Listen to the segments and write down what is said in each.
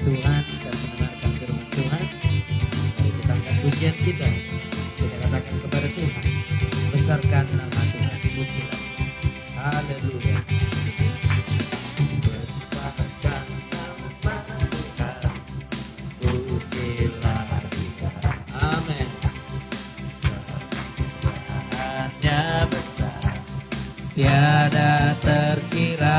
Tuhan dan mendengarkan firman Tuhan. Mari kita angkat pujian kita. Kita katakan kepada Tuhan, besarkan nama Tuhan, pujilah. Haleluya. Besarkan nama Tuhan, pujilah Dia. Amin. Hanya besar, tiada terkira.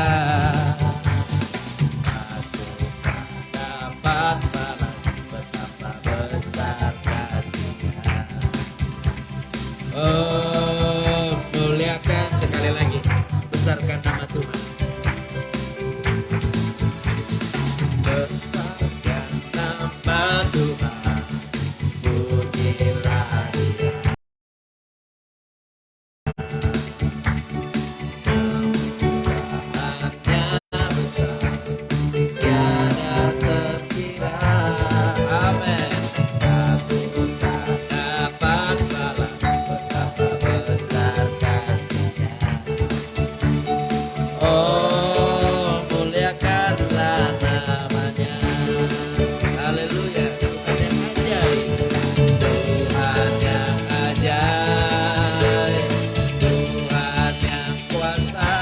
Oh, muliakan sekali lagi, besarkan nama Tuhan. Besarkan nama Tuhan, pujilah Dia. Hanya besar, tiada terkira. Amin. Aku tak dapat balas besar kasih-Nya. Oh, muliakanlah namanya. Haleluya. Tuhan yang ajaib, Tuhan yang ajaib, Tuhan yang kuasa,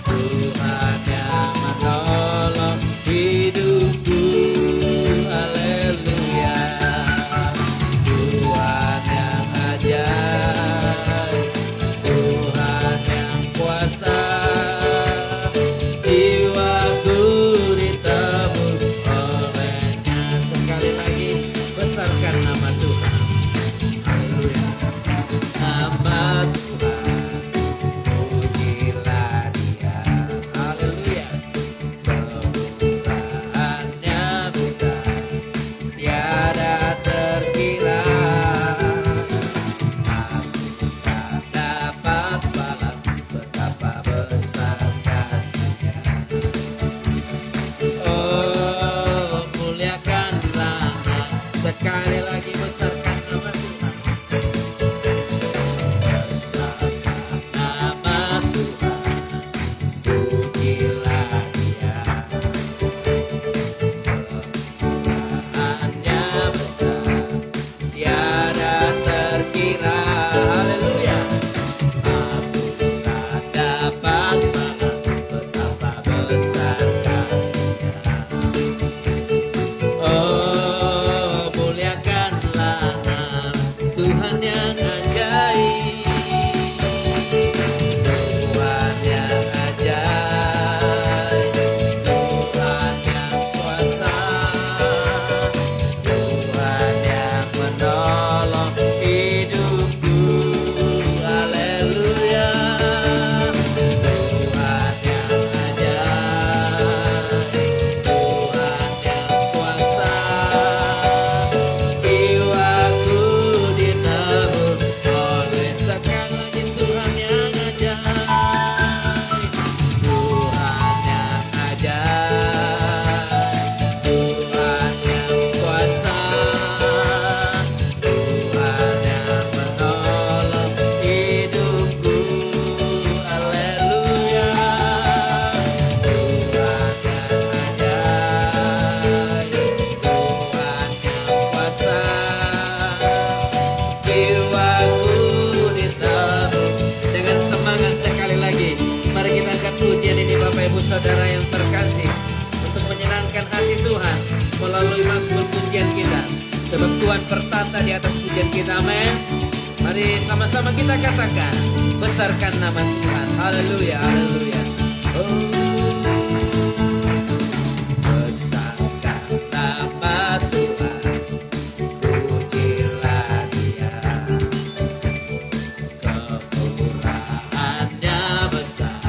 Tuhan yang menolong hidupku. Haleluya. Tuhan yang ajaib, Tuhan yang kuasa, jiwaku ditebus oleh-Nya. Sekali lagi, besarkan nama Tuhan. Haleluya. Nama Tuhan, pujilah Dia. Haleluya. Kemurahan-Nya besar, tiada terkira. Aku tak dapat balas betapa besar kasih-Nya. Oh, muliakanlah nama. Sekali lagi, besarkan nama Tuhan. Besarkan nama Tuhan, pujilah Dia. Kemurahan-Nya besar, tiada terkira. Haleluya. Aku tak dapat balas betapa besar kasih-Nya. Oh, muliakanlah nama Tuhan yang ajaib, Tuhan yang ajaib, Tuhan yang kuasa, Tuhan yang menolong hidupku. Haleluya. Tuhan yang ajaib, Tuhan yang kuasa, jiwaku ditebus oleh. Sekali lagi, Tuhan yang ajaib, Tuhan yang ajaib, Tuhan yang kuasa, Tuhan yang menolong hidupku. Haleluya. Tuhan yang ajaib, Tuhan yang kuasa, jiwaku ditebus. Dengan semangat sekali lagi, mari kita angkat pujian ini Bapak Ibu Saudara yang terkasih, untuk menyenangkan hati Tuhan melalui mazmur pujian kita. Sebab Tuhan bertata di atas pujian kita. Amin. Mari sama-sama kita katakan, besarkan nama Tuhan. Haleluya, haleluya. Oh, besarkan nama Tuhan, pujilah Dia. Kemurahan-Nya besar,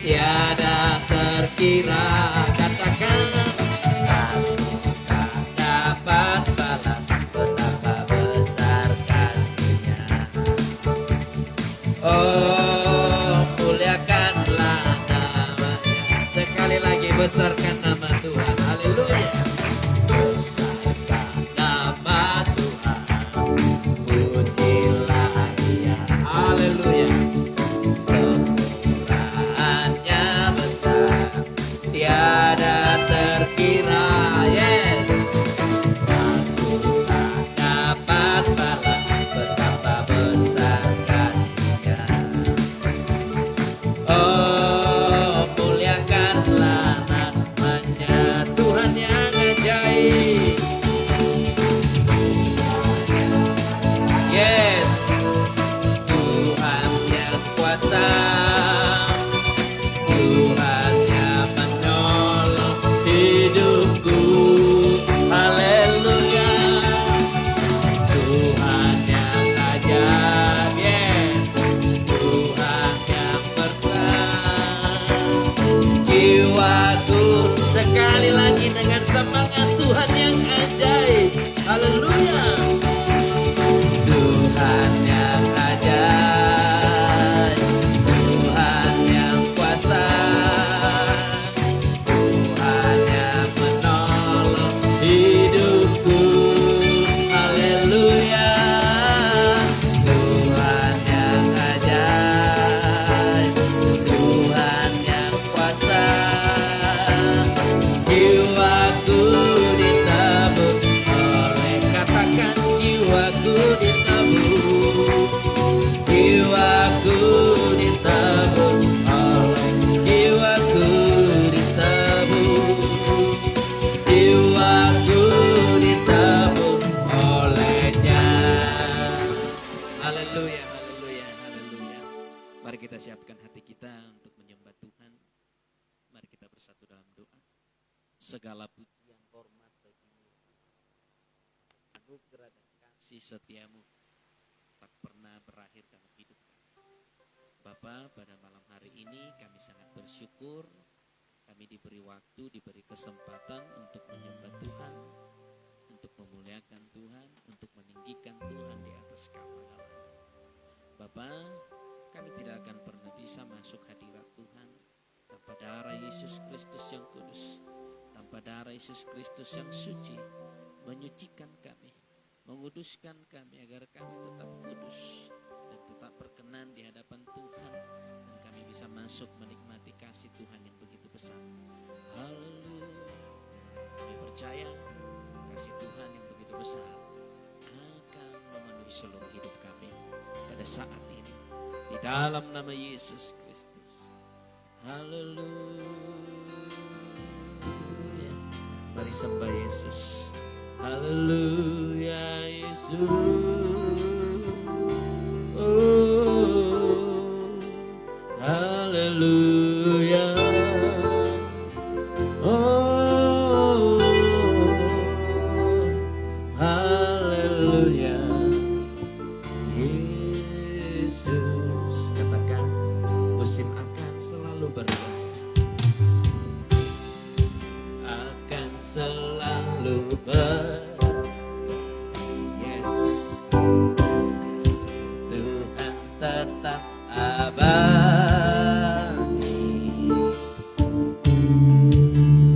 tiada terkira. Katakan, aku tak dapat balas betapa besar kasih-Nya. Oh, muliakanlah namanya. Sekali lagi, besarkan nama Tuhan. Haleluya. Besarkan nama Tuhan, pujilah Dia. Haleluya. Kemurahan-Nya besar, tiada terkira. kuasa, Tuhan yang menolong hidupku. Haleluya. Tuhan yang ajaib, yes, Tuhan yang berkat. Jiwaku sekali lagi dengan semangat Tuhan yang ajaib. Haleluya. Tuhan yang ajaib, Tuhan yang kuasa, Tuhan yang menolong hidupku. Haleluya. Tuhan yang ajaib, Tuhan yang kuasa, jiwaku ditebus oleh, katakan jiwaku ditebus, jiwaku ditebus oleh, jiwaku ditebus, jiwaku ditebus olehnya. Haleluya, haleluya, haleluya. Mari kita siapkan hati kita untuk menyembah Tuhan. Mari kita bersatu dalam doa. Segala pujian hormat bagimu, anugerah dan kasih setiamu tak pernah berakhir dalam hidup kami. Bapa, pada malam hari ini kami sangat bersyukur kami diberi waktu, diberi kesempatan untuk menyembah Tuhan, untuk memuliakan Tuhan, untuk meninggikan Tuhan di atas segala hal. Bapa, kami tidak akan pernah bisa masuk hadirat Tuhan tanpa darah Yesus Kristus yang kudus, tanpa darah Yesus Kristus yang suci, menyucikan kami, menguduskan kami agar kami tetap kudus dan tetap berkenan di hadapan Tuhan, dan kami bisa masuk menikmati kasih Tuhan yang begitu besar. Haleluya. Kami percaya kasih Tuhan yang begitu besar akan memenuhi seluruh hidup kami pada saat ini, di dalam nama Yesus Kristus. Haleluya. Mari sembah Yesus. Haleluya Yesus. Oh, haleluya. Oh, haleluya. Yesus, katakan musim akan selalu berubah, akan selalu berubah. Yes, Tuhan tetap abadi,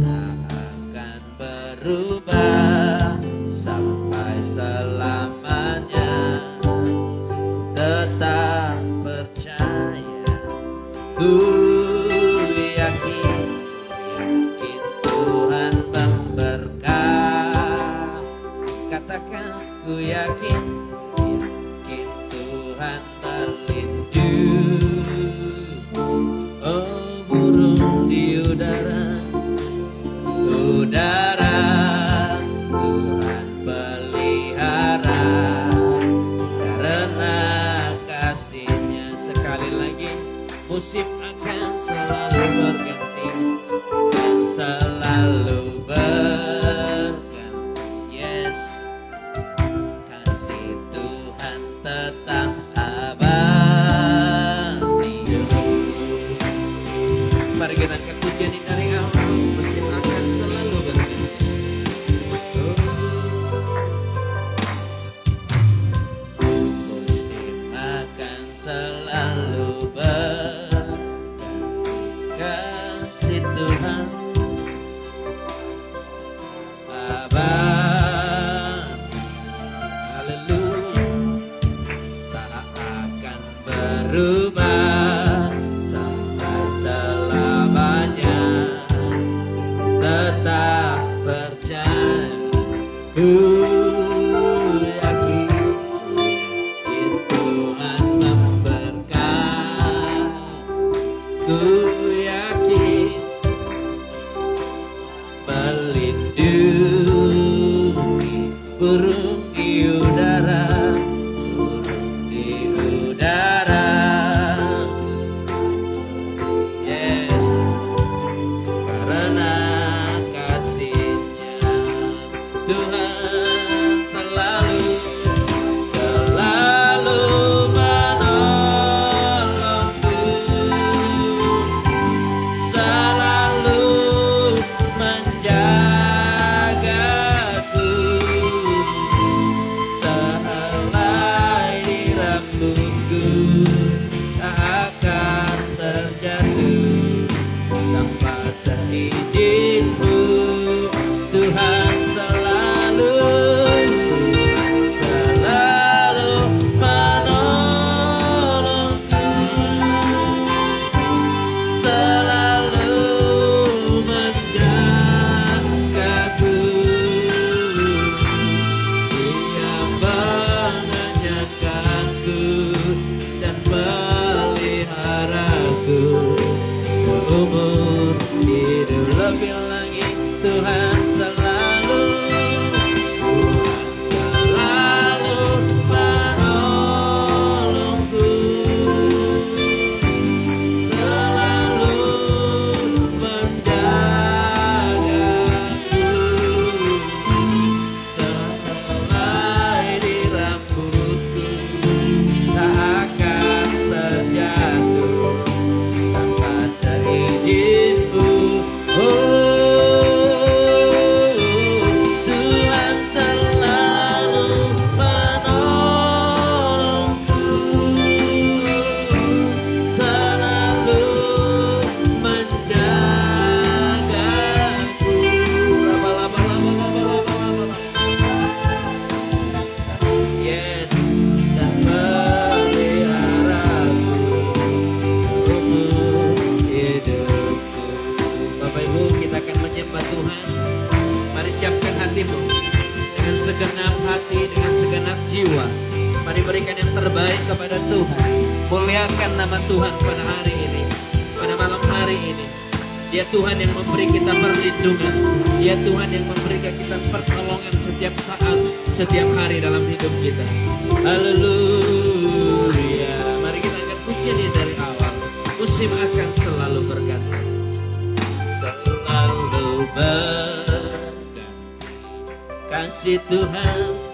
tak akan berubah sampai selamanya. Tetap percaya, ku yakin Tuhan memberkati. Katakan ku yakin Tuhan terlindung. Oh, burung di udara, udara Tuhan pelihara, karena kasih-Nya. Sekali lagi, musim akan selalu berganti dan selalu berganti. Yes, kasih Tuhan tetap abadi. Mari kita angkat pujian ini dari awal. Musim akan selalu berganti. Musim akan selalu berganti. Kasih Tuhan abadi. Haleluya. Tak akan berubah sampai selamanya. Tetap percaya, ku yakin Tuhan memberkati. Ku yakin melindungi burung di udara, burung di udara, seumur hidup. Lebih lagi Tuhan selalu menolongku, selalu menjagaku. Selai di rambutku tak akan terjatuh tanpa seizinku. Tuhan selalu menolongku, selalu menjagaku. Yes, dan meliharaku umur hidupku. Bapak Ibu, kita akan menyembah Tuhan. Mari siapkan hatimu dengan segenap hati, dengan segenap jiwa. Mari berikan yang terbaik kepada Tuhan. Muliakan nama Tuhan pada hari ini, pada malam hari ini. Dia Tuhan yang memberi kita perlindungan. Dia Tuhan yang memberi kita pertolongan setiap saat, setiap hari dalam hidup kita. Haleluya. Mari kita angkat pujian ini dari awal. Musim akan selalu berkata, selalu kasih Tuhan.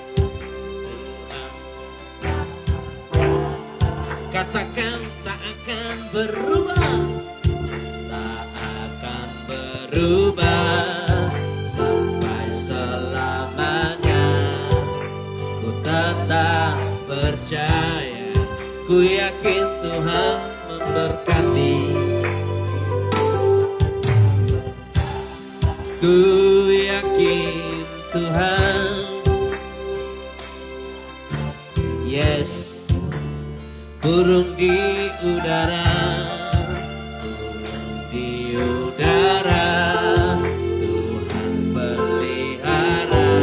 Katakan tak akan berubah, tak akan berubah sampai selamanya. Ku tetap percaya, ku yakin Tuhan memberkati. Ku yakin Tuhan, yes. Burung di udara, burung di udara, Tuhan pelihara.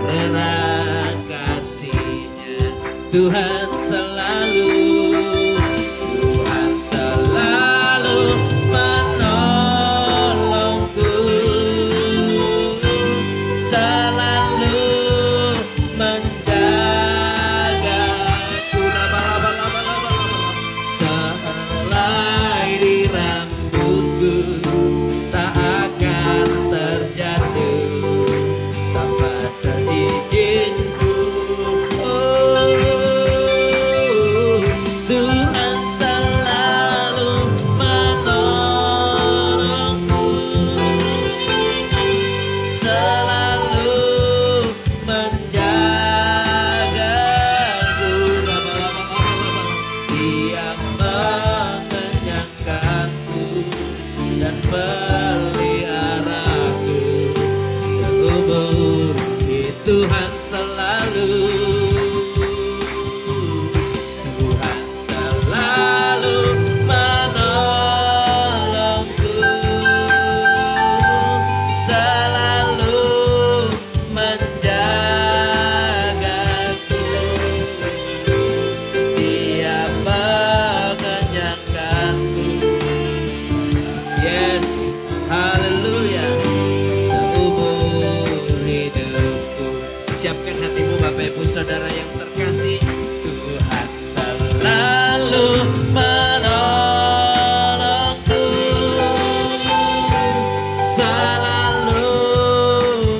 Karena kasih-Nya Tuhan selalu, Tuhan selalu menolongku, selalu selai di rambutku tak akan terjatuh tanpa seizinku. Tuhan selalu menolongku, selalu menjagaku. Dia mengenyangkanku dan peliharaku seumur hidup. Tuhan selalu, Tuhan selalu menolongku, selalu menjagaku. Dia mengenyangkanku, yes, haleluya, seumur hidupku. Siapkan hatimu Bapak Ibu Saudara yang terkasih. Tuhan selalu menolongku, selalu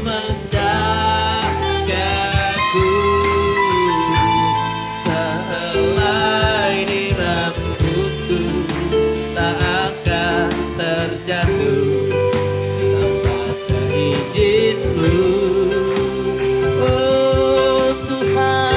menjagaku. Selai di rambutku tak akan terjatuh tanpa seizinku. Oh Tuhan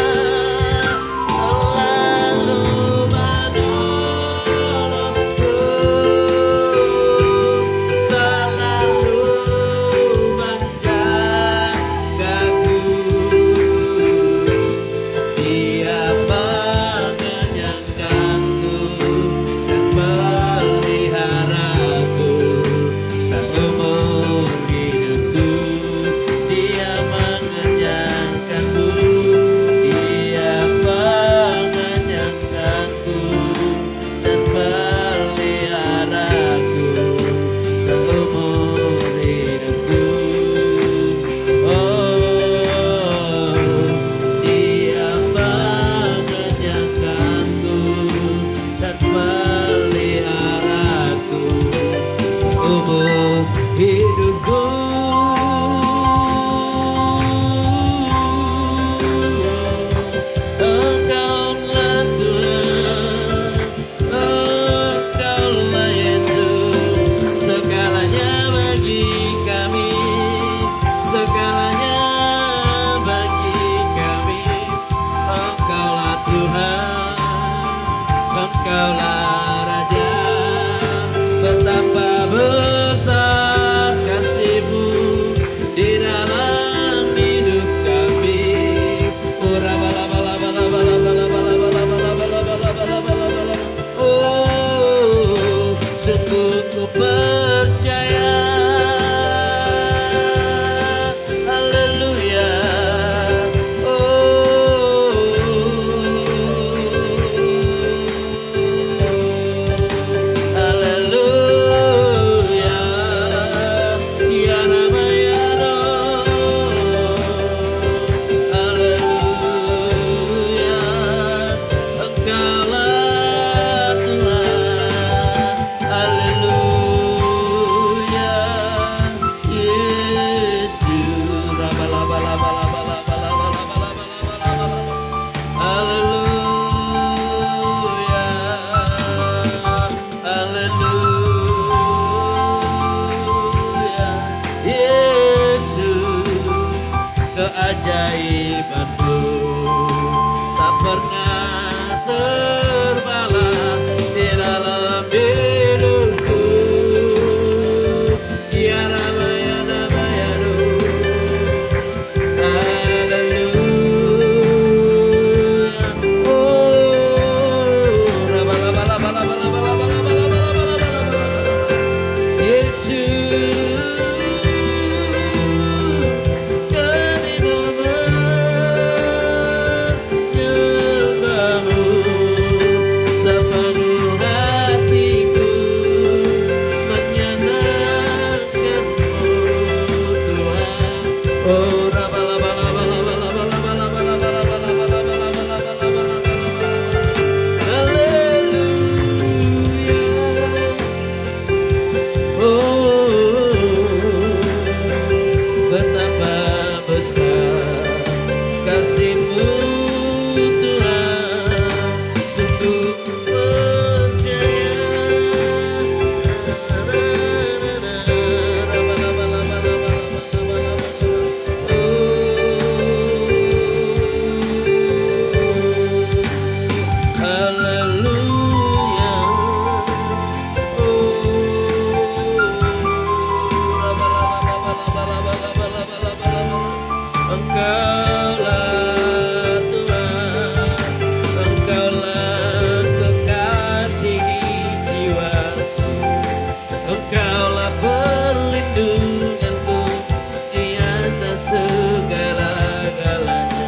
memeliharaku seumur hidupku. Engkaulah Tuhan, Engkaulah Yesus, segalanya bagi kami, segalanya bagi kami. Engkaulah Tuhan, Engkaulah Raja, betapa besar kasih-Mu di dalam hidup kami. Oh, sungguh ku percaya. Haleluya. Haleluya, ya nama ya Roh. Haleluya, Engkaulah Tuhan. Haleluya, Yesus. Haleluya, haleluya, Yesus, keajaiban-Mu tak pernah terbalas di dalam hidupku. Ya Rama ya Nama ya Roh. Haleluya. Oh, Yesus, kami menyembah-Mu sepenuh hatiku, menyenangkan-Mu Tuhan. Oh, betapa besar kasih-Mu Tuhan, sungguh ku Engkaulah Tuhan, Engkaulah kekasih jiwa, Engkaulah perlindunganku di atas segala-galanya.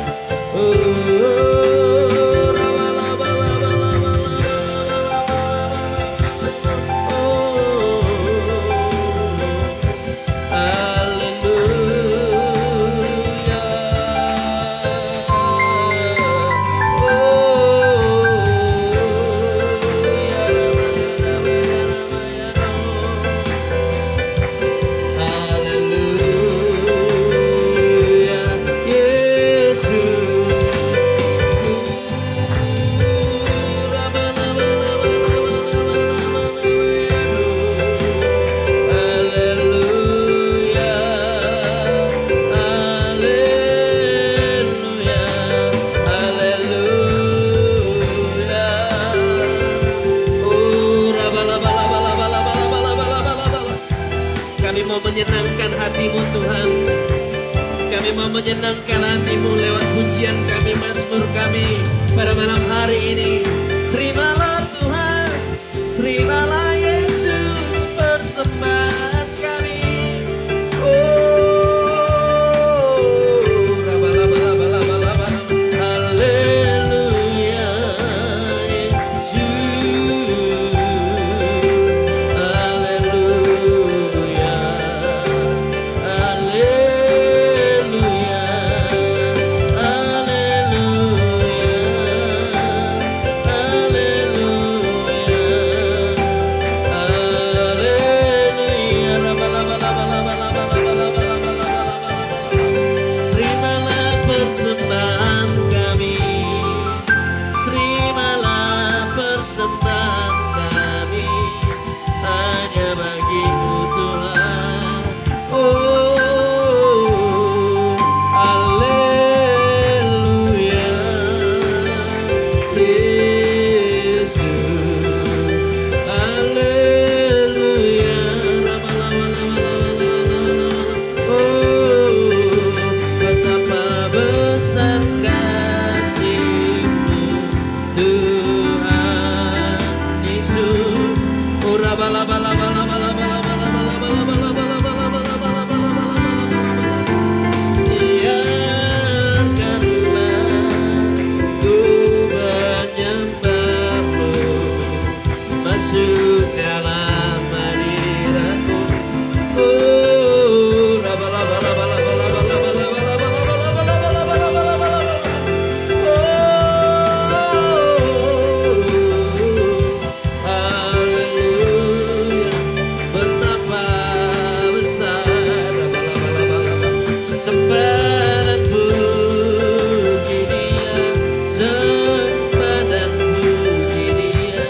Kami mau menyenangkan hati-Mu Tuhan. Kami mau menyenangkan hati-Mu lewat pujian kami, mazmur kami pada malam hari ini. Terimalah Tuhan, terimalah Yesus persembahan kami. Haleluya, Yesus. Haleluya, haleluya, haleluya, haleluya. masuk dalam hadiratmu. Oh, raba laba laba laba laba laba laba laba laba laba laba laba laba laba laba. Oh, haleluya, betapa besar raba laba laba laba sempadan puji Dia, sempadan puji Dia.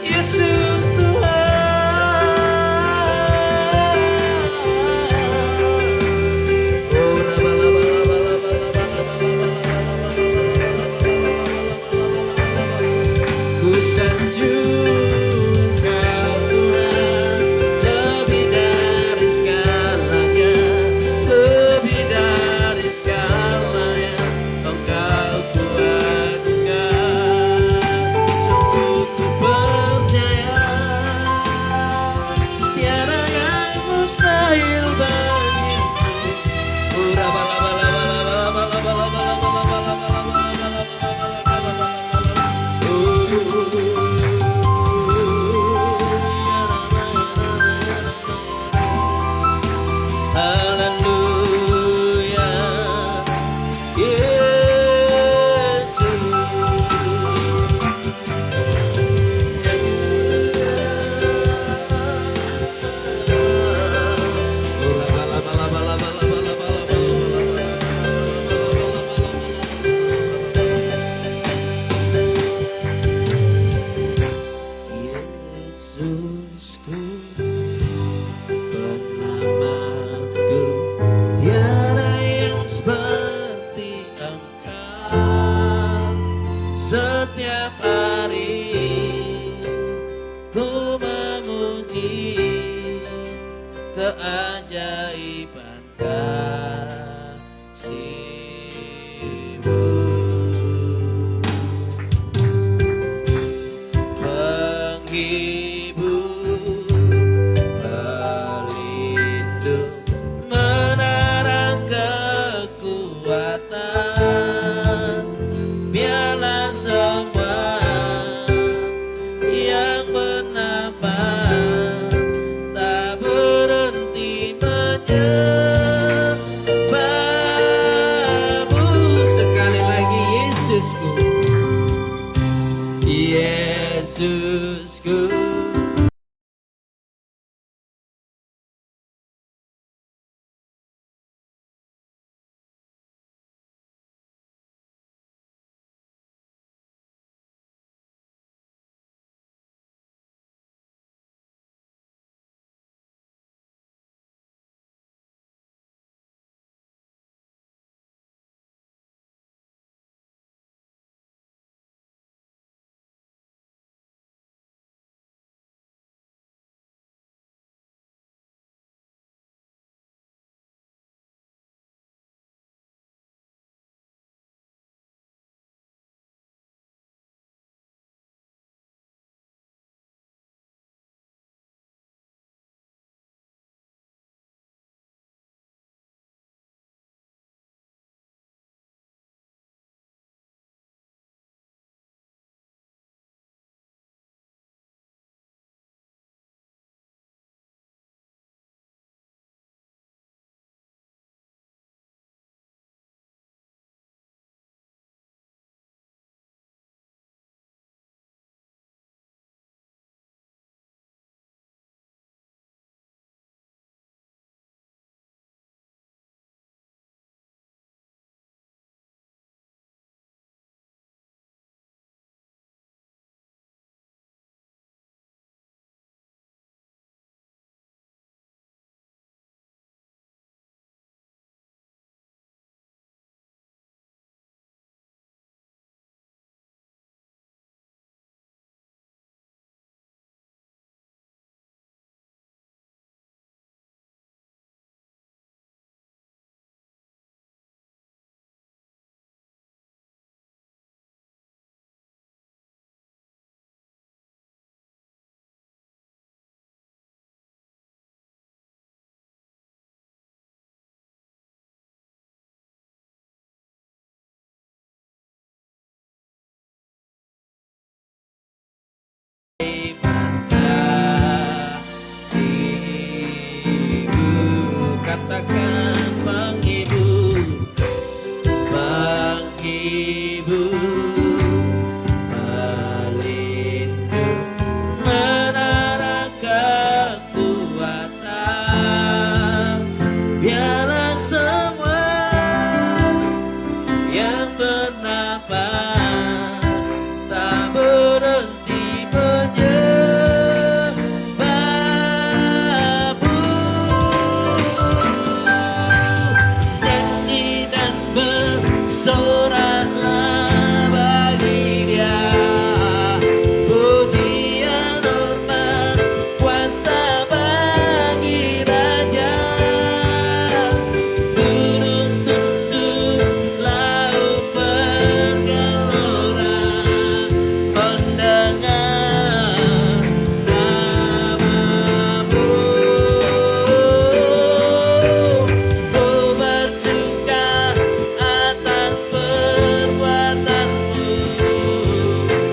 Yesus Tuhan, ku sanjung Kau Tuhan, lebih dari segalanya, lebih dari segalanya. Engkau kuatkan, sungguh ku percaya, tiada yang mustahil bagimu. Haleluya, Yesus. Yesusku, penyelamatku, tiada yang seperti Engkau. Setiap hari ku memuji keajaiban kasih-Mu. Penghibur, pelindung, menerang kekuatan, biarlah semua yang bernafas tak berhenti menyembah-Mu. Sekali lagi, Yesusku, Yesusku. kasihmu. Katakan menghibur, pelindung, menara kekuatan. Biarlah semua yang bernafas tak berhenti menyembahmu. Nyanyi dan bersoraklah bagi Dia, pujian hormat kuasa bagi Raja. Gunung tunduk, laut bergelora, mendengar namamu. Ku bersuka atas perbuatanmu,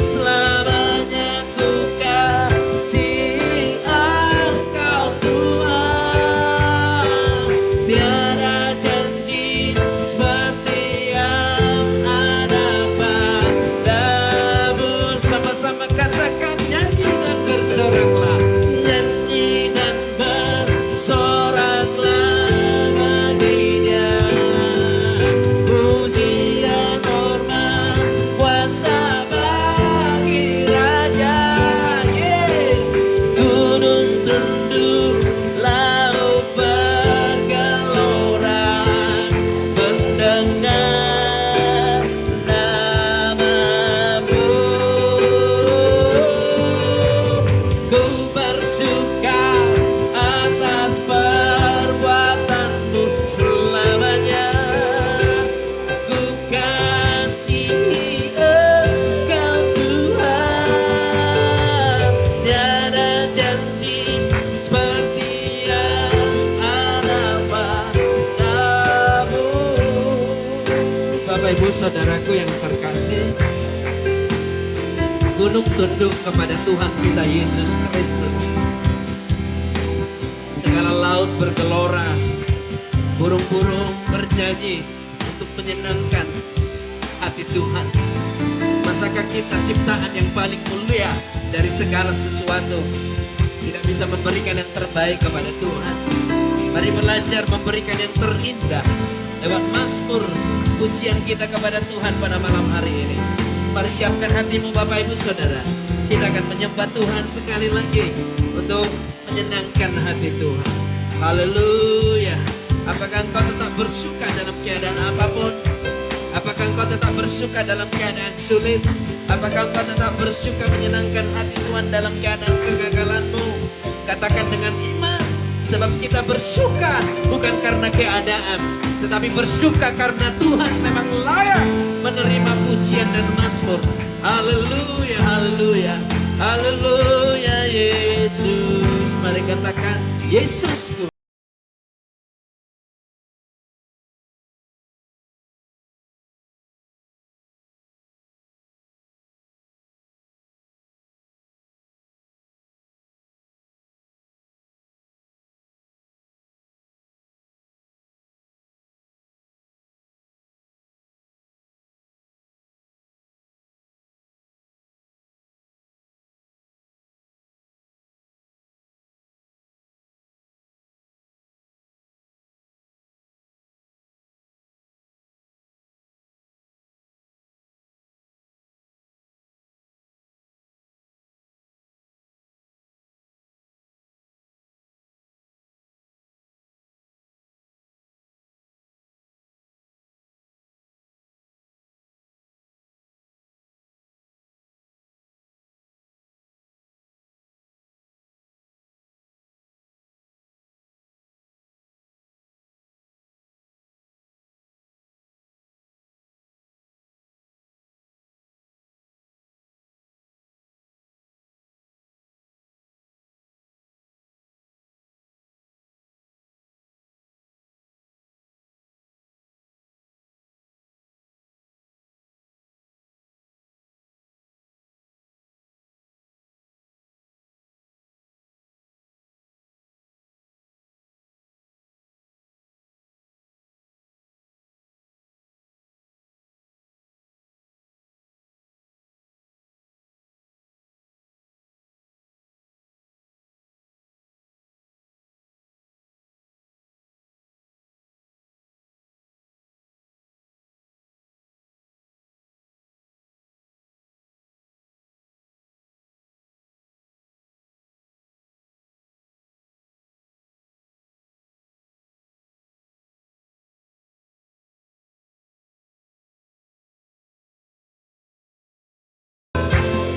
selamanya ku kasih Engkau Tuhan. Tiada janji seperti yang ada padamu. Sama-sama katakan, nyanyi dan bersoraklah, nyanyi dan bersoraklah bagi Dia, pujian hormat kuasa bagi Raja. Yes, gunung tunduk, laut bergelora, mendengar namamu. Ku bersuka atas perbuatanmu, selamanya ku kasihi Engkau Tuhan. Tiada janji seperti yang ada padamu. Bapak Ibu Saudaraku yang terkasih, gunung tunduk kepada Tuhan kita Yesus Kristus. Segala laut bergelora, burung-burung bernyanyi untuk menyenangkan hati Tuhan. Masakah kita ciptaan yang paling mulia dari segala sesuatu tidak bisa memberikan yang terbaik kepada Tuhan? Mari belajar memberikan yang terindah lewat mazmur pujian kita kepada Tuhan pada malam hari ini. Mari siapkan hatimu Bapak Ibu Saudara. Kita akan menyembah Tuhan sekali lagi untuk menyenangkan hati Tuhan. Haleluya. Apakah engkau tetap bersuka dalam keadaan apapun? Apakah engkau tetap bersuka dalam keadaan sulit? Apakah engkau tetap bersuka menyenangkan hati Tuhan dalam keadaan kegagalanmu? Katakan dengan iman, sebab kita bersuka bukan karena keadaan, tetapi bersuka karena Tuhan memang layak menerima pujian dan mazmur. Haleluya, haleluya, haleluya Yesus. Mari katakan, Yesusku.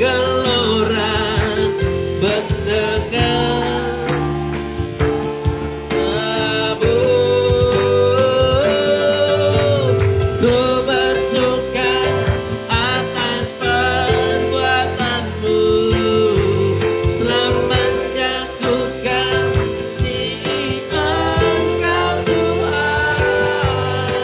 gelora mendengar ku bersuka atas perbuatanmu, selamanya ku kan di Engkau Tuhan.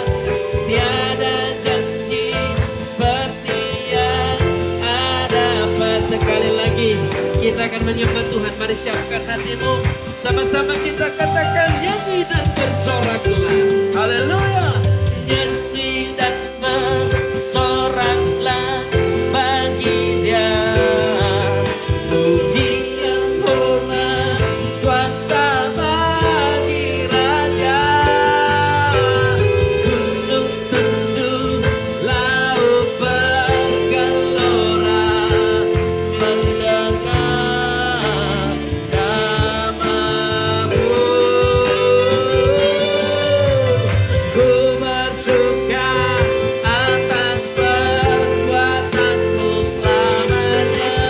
Tiada janji seperti yang ada. Sekali lagi kita akan menyembah Tuhan. Mari siapkan hatimu, sama-sama kita katakan nyanyi dan bersoraklah. Haleluya. Nyanyi dan bersoraklah bagi Dia. Pujian, hormat, kuasa bagi Raja. Gunung tunduk, laut bergelora mendengar namamu. Ku bersuka atas perbuatanmu selamanya.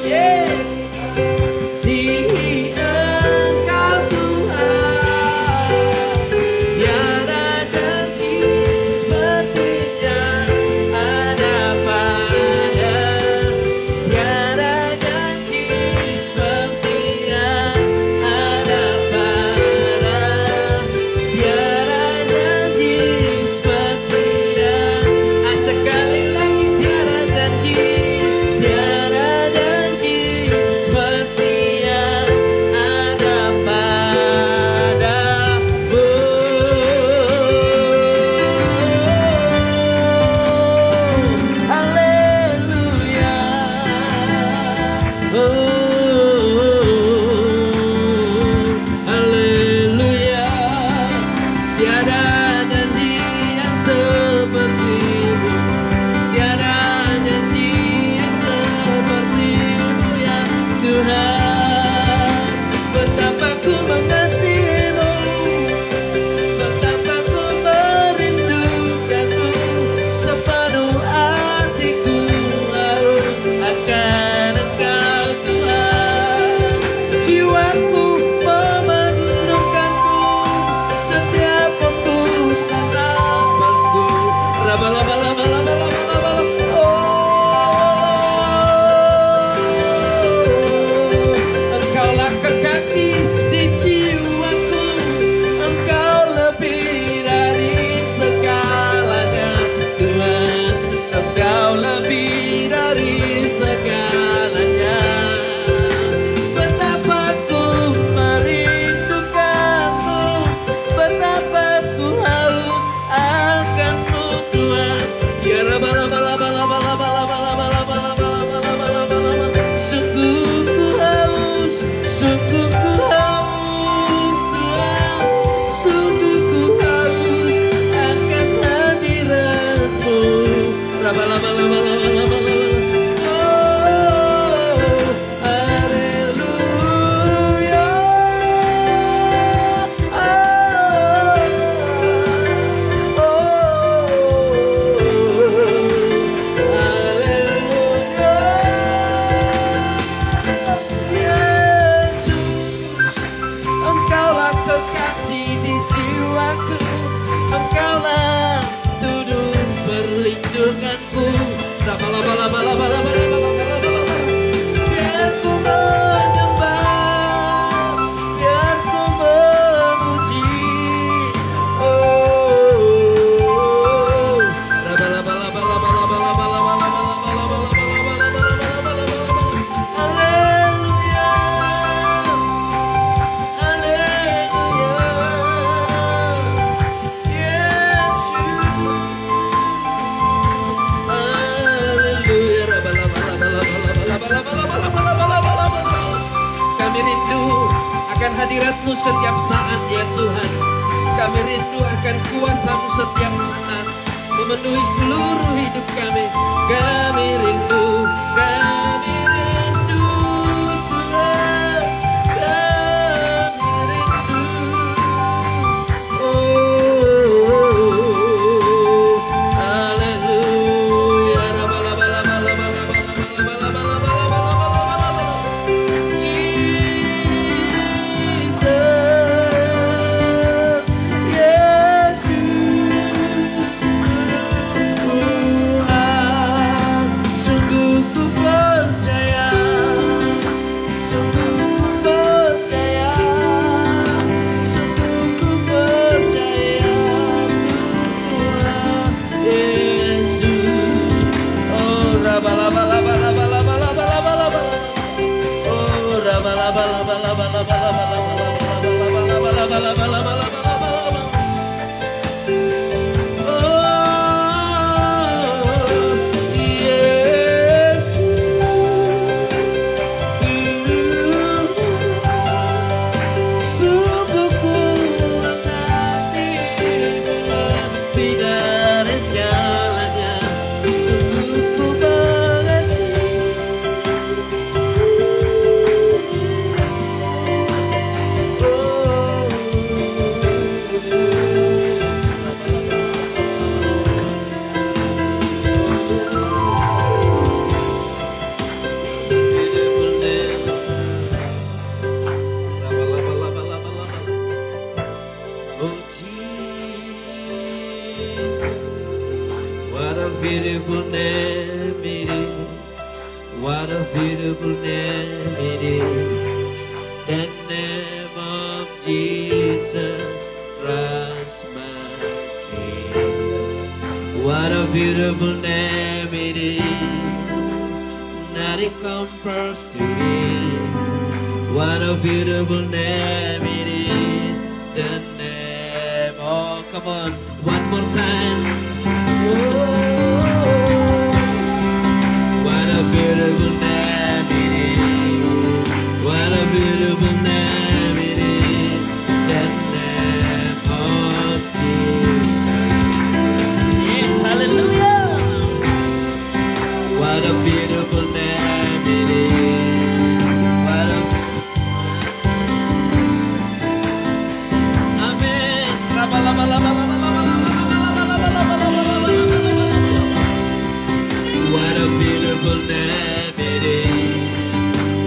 Yes. Di Engkau Tuhan, tiada janji seperti yang ada pada. Tiada janji seperti yang ada pada. Tiada janji seperti yang sekali lagi tiada janji seperti yang ada padamu. Haleluya. Haleluya. Tiada janji yang sepertimu, tiada janji yang sepertimu ya Tuhan. Betapa ku mengasihimu, betapa ku merindukanmu, sepenuh hatiku haus akan Engkau Tuhan. Jiwaku memerlukanmu, setiap hembusan napasku. Rabalabalabalabalabalabala. Engkaulah kekasih di jiwaku, Engkau lebih dari segalanya Tuhan. Engkau lebih dari segalanya. Betapa ku merindukanmu, betapa ku haus akanmu Tuhan. Ya rabalabalabalabalabalabalabalabalabalabalabalabalabalabala. Sungguh ku haus, sungguh ku haus Tuhan. Sungguh ku haus akan hadiratmu. Rabalabalabalabalabalabala. Oh, haleluya. Yesus, Engkaulah kekasih di jiwaku, Engkaulah duduk perlindunganku. Biar ku menyembah, biar ku memuji. Oh, haleluya, haleluya. Yesus, kami rindu akan hadirat-Mu setiap saat ya Tuhan. Kami rindu akan kuasa-Mu setiap saat memenuhi seluruh hidup kami. Kami rindu Tuhan. Kami rindu. Oh, haleluya. beautiful name it is. What a beautiful name it is. The name of Jesus Christ my King. What a beautiful name it is. Nothing compares to it. What a beautiful name it is. The name, oh come on, one more time. What a beautiful name it is. What a beautiful name it is. The name of Jesus. Yes, hallelujah. What a beautiful name it is. What a Amen. What a beautiful name it is.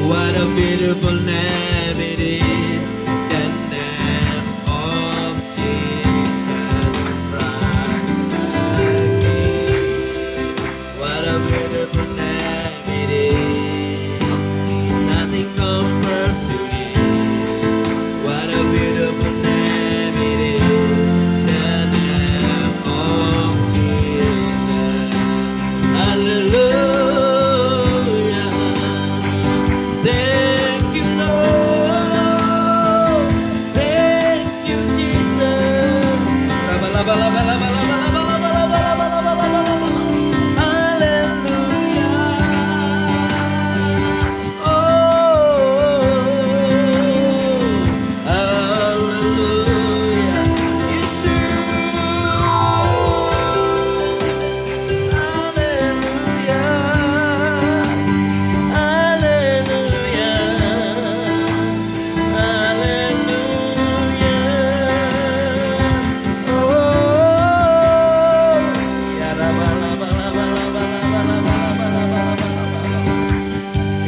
What a beautiful name it is. The name of Jesus Christ my King. What a beautiful name it is. Nothing compares to it. What a beautiful name it is. The name of Jesus. Hallelujah. Thank you, Lord. Thank you, Jesus. Hallelujah. Oh, hallelujah. Yes, sir.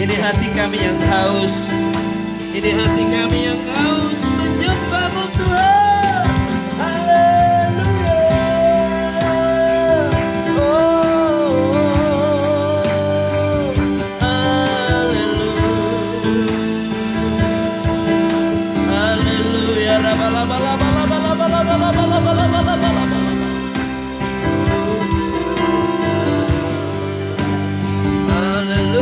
Ini hati kami yang haus. Ini hati kami yang haus menyembah-Mu Tuhan. Haleluya. Oh, haleluya. Haleluya. Haleluya.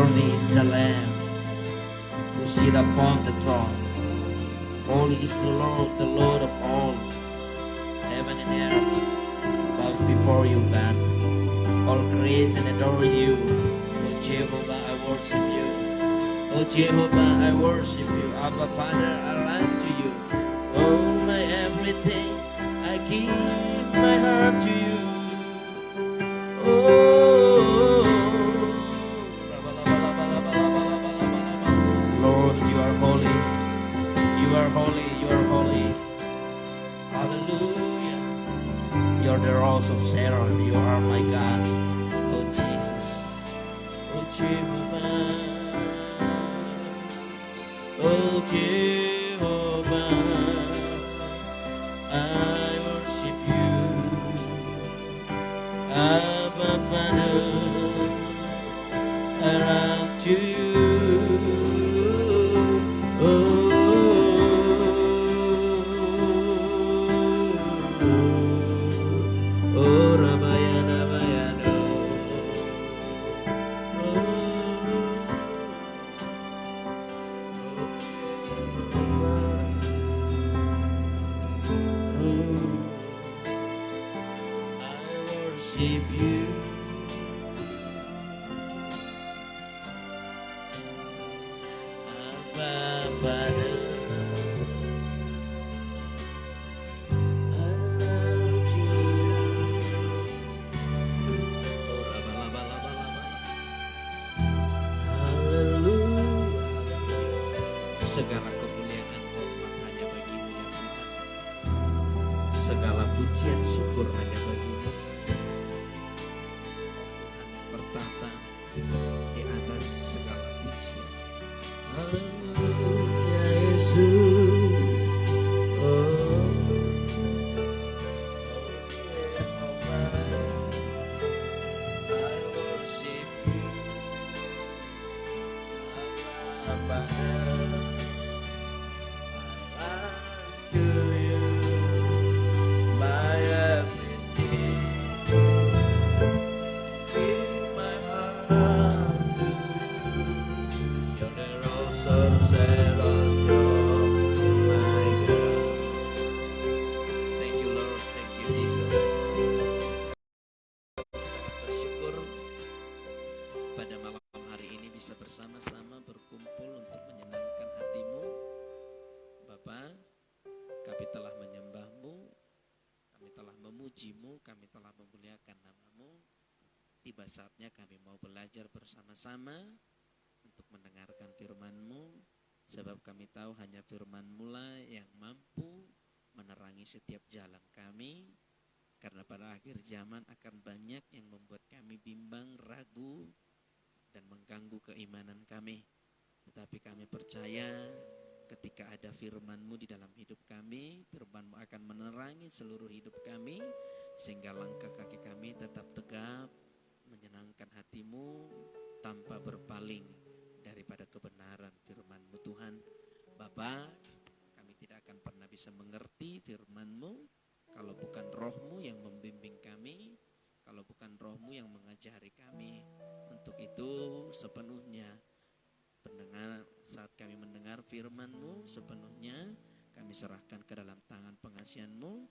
Worthy is the Lamb who sit upon the throne. Holy is the Lord of all. Heaven and earth bows before you, God. All praise and adore you. O Jehovah, I worship you. O Jehovah, I worship you. Abba, Father, I run to you. Oh, my everything, I give my heart to you. Lord, you are holy. You are holy. You are holy. Hallelujah. You are the Rose of Sharon. You are my God. Oh Jesus. Oh Jehovah. Oh Jehovah. I worship you. Abba Father, I run to you. Segala kemuliaan hormat hanya bagi-Mu ya Tuhan. Segala pujian syukur hanya bagi-Mu. Tuhan bertata di atas segala pujian. Haleluya Yesus. Oh Jehovah, I worship you. Abba. Bersama-sama berkumpul untuk menyenangkan hatimu. Bapa, kami telah menyembah-Mu, kami telah memuji-Mu, kami telah memuliakan nama-Mu. Tiba saatnya kami mau belajar bersama-sama untuk mendengarkan firman-Mu, sebab kami tahu hanya firman-Mu lah yang mampu menerangi setiap jalan kami. Karena pada akhir zaman akan banyak yang membuat kami bimbang, ragu, dan mengganggu keimanan kami. Tetapi kami percaya ketika ada firman-Mu di dalam hidup kami, firman-Mu akan menerangi seluruh hidup kami, sehingga langkah kaki kami tetap tegap, menyenangkan hati-Mu, tanpa berpaling daripada kebenaran firman-Mu Tuhan. Bapa, kami tidak akan pernah bisa mengerti firman-Mu kalau bukan Roh-Mu yang membimbing kami, kalau bukan Roh-Mu yang mengajari kami. Untuk itu sepenuhnya pendengar, saat kami mendengar firman-Mu, sepenuhnya kami serahkan ke dalam tangan pengasihan-Mu,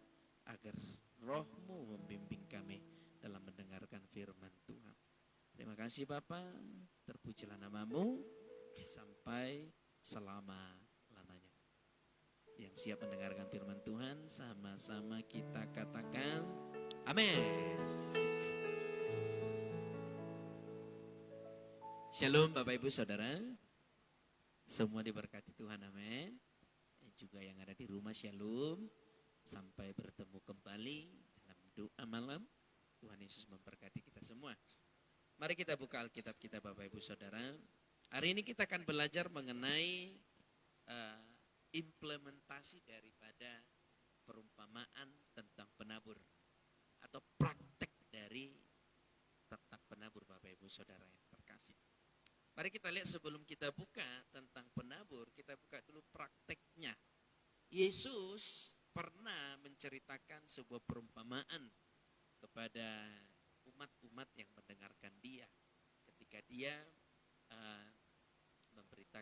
agar Roh-Mu membimbing kami dalam mendengarkan firman Tuhan. Terima kasih Bapa, terpujilah nama-Mu sampai selama-lamanya. Yang siap mendengarkan firman Tuhan, sama-sama kita katakan amin. Shalom Bapak Ibu Saudara, semua diberkati Tuhan, amin. Dan juga yang ada di rumah shalom, sampai bertemu kembali dalam doa malam. Tuhan Yesus memberkati kita semua. Mari kita buka Alkitab kita Bapak Ibu Saudara. Hari ini kita akan belajar mengenai implementasi daripada perumpamaan tentang penabur, atau praktek dari tentang penabur Bapak Ibu Saudara yang terkasih. Mari kita lihat sebelum kita buka tentang penabur, kita buka dulu prakteknya. Yesus pernah menceritakan sebuah perumpamaan kepada umat-umat yang mendengarkan dia. Ketika dia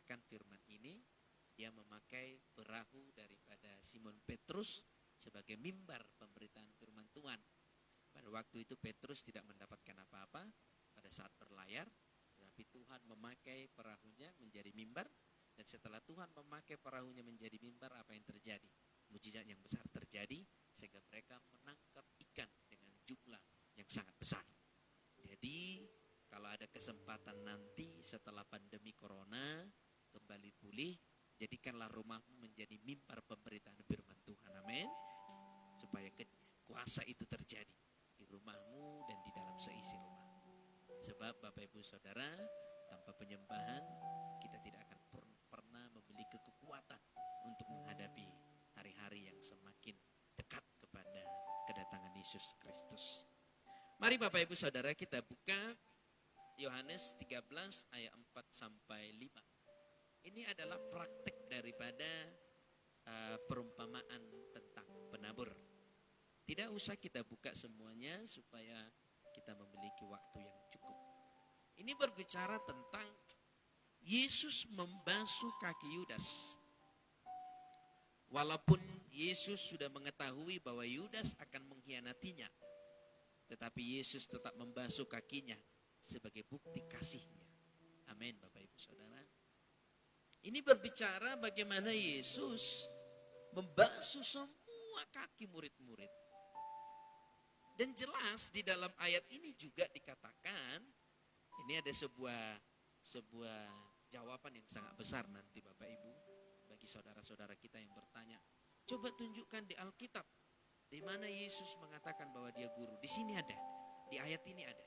membacakan firman ini, dia memakai perahu daripada Simon Petrus sebagai mimbar pemberitaan firman Tuhan. Pada waktu itu Petrus tidak mendapatkan apa-apa pada saat berlayar, tetapi Tuhan memakai perahunya menjadi mimbar. Dan setelah Tuhan memakai perahunya menjadi mimbar, apa yang terjadi? Mujizat yang besar terjadi, sehingga mereka menangkap ikan dengan jumlah yang sangat besar. Jadi kalau ada kesempatan nanti setelah pandemi corona kembali pulih, jadikanlah rumahmu menjadi mimbar pemberitaan firman Tuhan. Amin. Supaya kuasa itu terjadi di rumahmu dan di dalam seisi rumah. Sebab Bapak Ibu Saudara, tanpa penyembahan kita tidak akan pernah memiliki kekuatan untuk menghadapi hari-hari yang semakin dekat kepada kedatangan Yesus Kristus. Mari Bapak Ibu Saudara kita buka Yohanes 13 ayat 4 sampai 5. Ini adalah praktek daripada perumpamaan tentang penabur. Tidak usah kita buka semuanya supaya kita memiliki waktu yang cukup. Ini berbicara tentang Yesus membasuh kaki Yudas. Walaupun Yesus sudah mengetahui bahwa Yudas akan mengkhianatinya, tetapi Yesus tetap membasuh kakinya sebagai bukti kasihnya. Amin Bapak Ibu Saudara. Ini berbicara bagaimana Yesus membasuh semua kaki murid-murid. Dan jelas di dalam ayat ini juga dikatakan, ini ada sebuah jawaban yang sangat besar nanti Bapak Ibu, bagi saudara-saudara kita yang bertanya, coba tunjukkan di Alkitab di mana Yesus mengatakan bahwa dia guru. Di sini ada, di ayat ini ada.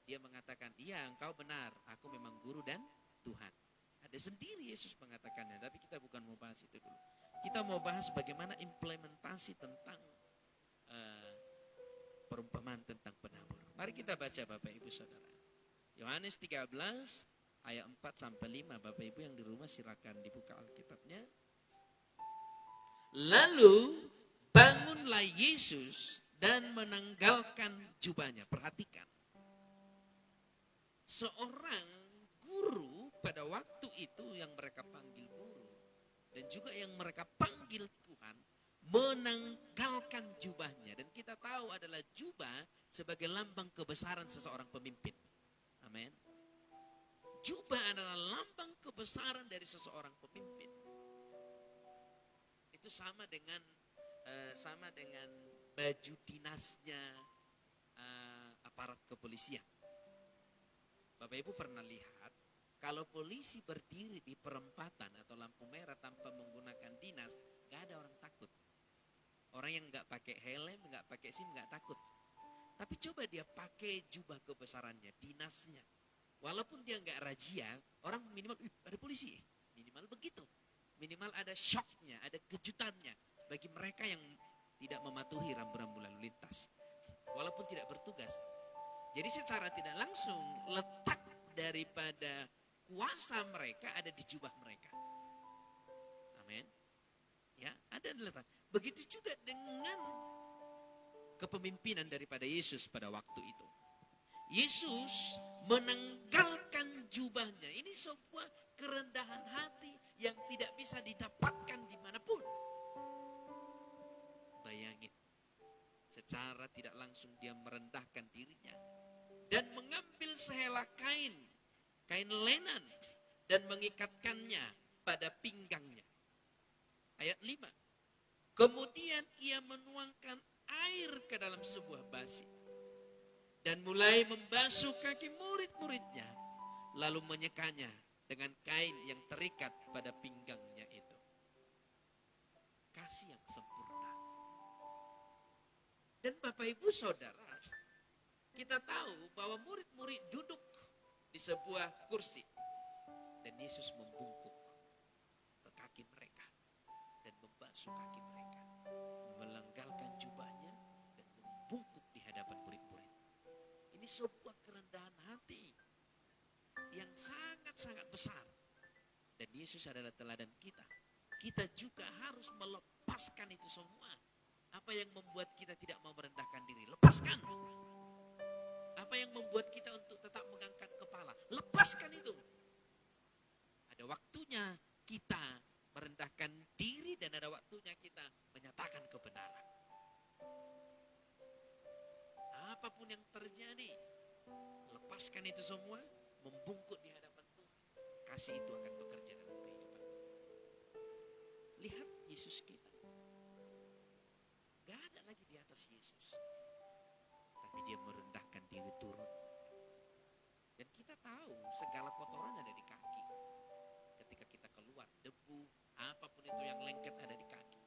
Dia mengatakan, iya engkau benar, aku memang guru dan Tuhan. Ada sendiri Yesus mengatakannya, tapi kita bukan mau bahas itu dulu. Kita mau bahas bagaimana implementasi tentang perumpamaan tentang penabur. Mari kita baca Bapak Ibu Saudara. Yohanes 13 ayat 4 sampai 5. Bapak Ibu yang di rumah silakan dibuka Alkitabnya. Lalu bangunlah Yesus dan menanggalkan jubahnya. Perhatikan. Seorang guru pada waktu itu yang mereka panggil guru dan juga yang mereka panggil Tuhan menanggalkan jubahnya. Dan kita tahu adalah jubah sebagai lambang kebesaran seseorang pemimpin. Amin. Jubah adalah lambang kebesaran dari seseorang pemimpin. Itu sama dengan baju dinasnya aparat kepolisian. Bapak Ibu pernah lihat kalau polisi berdiri di perempatan atau lampu merah tanpa menggunakan dinas, gak ada orang takut. Orang yang gak pakai helm, gak pakai SIM, gak takut. Tapi coba dia pakai jubah kebesarannya, dinasnya. Walaupun dia gak razia, orang minimal, ada polisi. Minimal begitu. Minimal ada shocknya, ada kejutannya. Bagi mereka yang tidak mematuhi rambu-rambu lalu lintas. Walaupun tidak bertugas. Jadi secara tidak langsung letak daripada kuasa mereka ada di jubah mereka. Amin. Ya, ada letak. Begitu juga dengan kepemimpinan daripada Yesus pada waktu itu. Yesus menanggalkan jubahnya. Ini sebuah kerendahan hati yang tidak bisa didapatkan dimanapun. Bayangin, secara tidak langsung dia merendahkan dirinya dan mengambil sehelai kain lenan dan mengikatkannya pada pinggangnya. Ayat 5. Kemudian ia menuangkan air ke dalam sebuah basi dan mulai membasuh kaki murid-muridnya, lalu menyekanya dengan kain yang terikat pada pinggangnya itu. Kasih yang sempurna. Dan Bapak Ibu Saudara, kita tahu bahwa murid-murid duduk di sebuah kursi dan Yesus membungkuk ke kaki mereka dan membasuh kaki mereka, melenggalkan jubahnya dan membungkuk di hadapan murid-murid. Ini sebuah kerendahan hati yang sangat-sangat besar. Dan Yesus adalah teladan kita. Kita juga harus melepaskan itu semua. Apa yang membuat kita tidak mau merendahkan diri, lepaskan. Apa yang membuat kita untuk tetap mengangkat kepala, lepaskan itu. Ada waktunya waktunya kita merendahkan diri dan ada waktunya kita menyatakan kebenaran. Apapun yang terjadi, lepaskan itu semua, membungkuk di hadapan Tuhan. Kasih itu akan bekerja dalam kehidupan. Lihat Yesus kita. Gak ada lagi di atas Yesus. Tapi dia merendahkan diri turun. Dan kita tahu segala kotoran ada di kaki. Ketika kita keluar, debu, apapun itu yang lengket ada di kaki.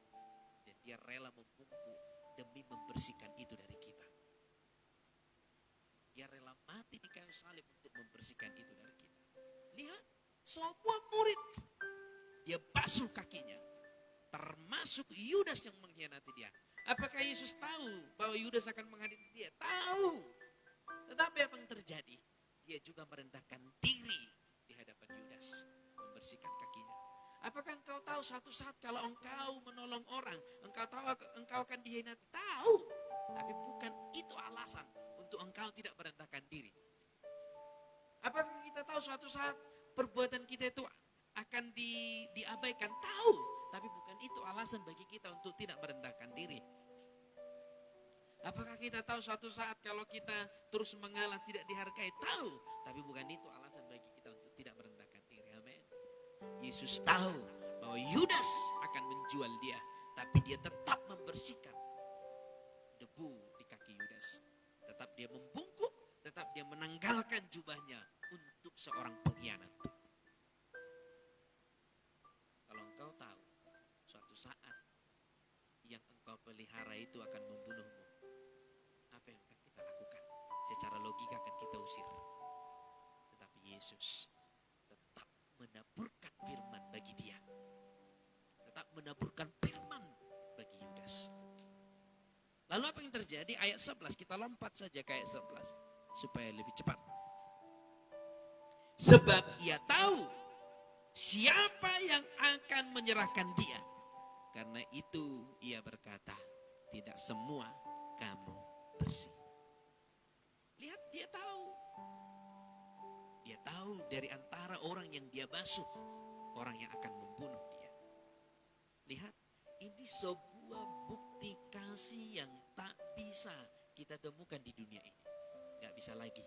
Dan dia rela membungkuk demi membersihkan itu dari kita. Dia rela mati di kayu salib untuk membersihkan itu dari kita. Lihat, semua murid, dia basuh kakinya. Termasuk Yudas yang mengkhianati dia. Apakah Yesus tahu bahwa Yudas akan mengkhianati dia? Tahu. Tetapi apa yang terjadi? Dia juga merendahkan diri di hadapan Yudas. Membersihkan kakinya. Apakah engkau tahu suatu saat kalau engkau menolong orang, engkau tahu engkau akan dikhianati? Tahu. Tapi bukan itu alasan untuk engkau tidak merendahkan diri. Apakah kita tahu suatu saat perbuatan kita itu akan diabaikan? Tahu. Tapi bukan itu alasan bagi kita untuk tidak merendahkan diri. Apakah kita tahu suatu saat kalau kita terus mengalah tidak dihargai? Tahu. Tapi bukan itu alasan bagi kita untuk tidak merendahkan diri. Amin. Yesus tahu bahwa Yudas akan menjual dia. Tapi dia tetap membersihkan debu di kaki Yudas. Tetap dia membungkuk. Tetap dia menanggalkan jubahnya untuk seorang pengkhianat. Kalau engkau tahu suatu saat yang engkau pelihara itu akan membunuhmu, apa yang akan kita lakukan? Secara logika akan kita usir. Tetapi Yesus tetap menaburkan firman bagi dia. Tetap menaburkan firman bagi Yudas. Lalu apa yang terjadi? Ayat 11, kita lompat saja ke ayat 11 supaya lebih cepat. Sebab ia tahu siapa yang akan menyerahkan dia. Karena itu ia berkata, tidak semua kamu bersih. Lihat, dia tahu. Dia tahu dari antara orang yang dia basuh, orang yang akan membunuh dia. Lihat, ini sebuah bukti kasih yang tak bisa kita temukan di dunia ini. Gak bisa lagi.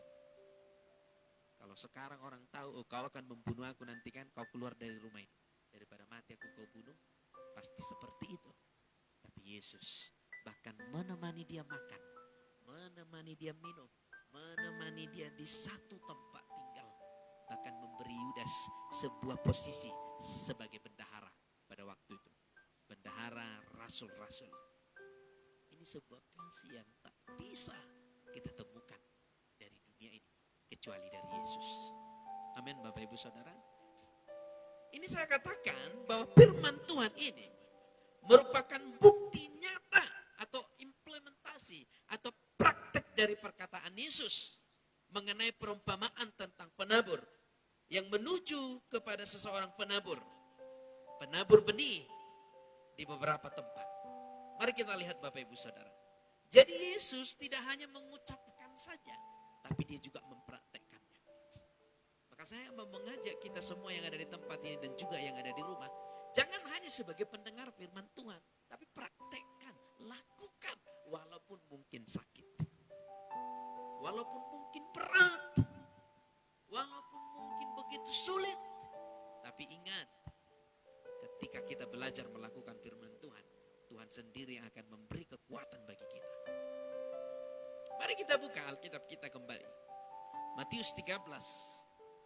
Kalau sekarang orang tahu, oh kau akan membunuh aku nanti kan, kau keluar dari rumah ini. Daripada mati aku kau bunuh, pasti seperti itu. Tapi Yesus bahkan menemani dia makan, menemani dia minum, menemani dia di satu tempat tinggal. Bahkan memberi Yudas sebuah posisi sebagai bendahara pada waktu itu. Bendahara rasul-rasul. Ini sebuah kasih yang tak bisa kita temukan dari dunia ini. Kecuali dari Yesus. Amin Bapak Ibu Saudara. Ini saya katakan bahwa firman Tuhan ini merupakan bukti nyata atau implementasi atau praktek dari perkataan Yesus mengenai perumpamaan tentang penabur yang menuju kepada seseorang penabur benih di beberapa tempat. Mari kita lihat Bapak Ibu Saudara. Jadi Yesus tidak hanya mengucapkan saja, tapi dia juga mempraktekkannya. Maka saya mau mengajak kita semua yang ada di tempat ini dan juga yang ada di rumah, jangan hanya sebagai pendengar firman Tuhan, tapi praktekkan, lakukan walaupun mungkin sakit. Walaupun mungkin berat. Walaupun mungkin begitu sulit. Tapi ingat, ketika kita belajar melakukan firman Tuhan, Tuhan sendiri yang akan memberi kekuatan bagi kita. Mari kita buka Alkitab kita kembali. Matius 13.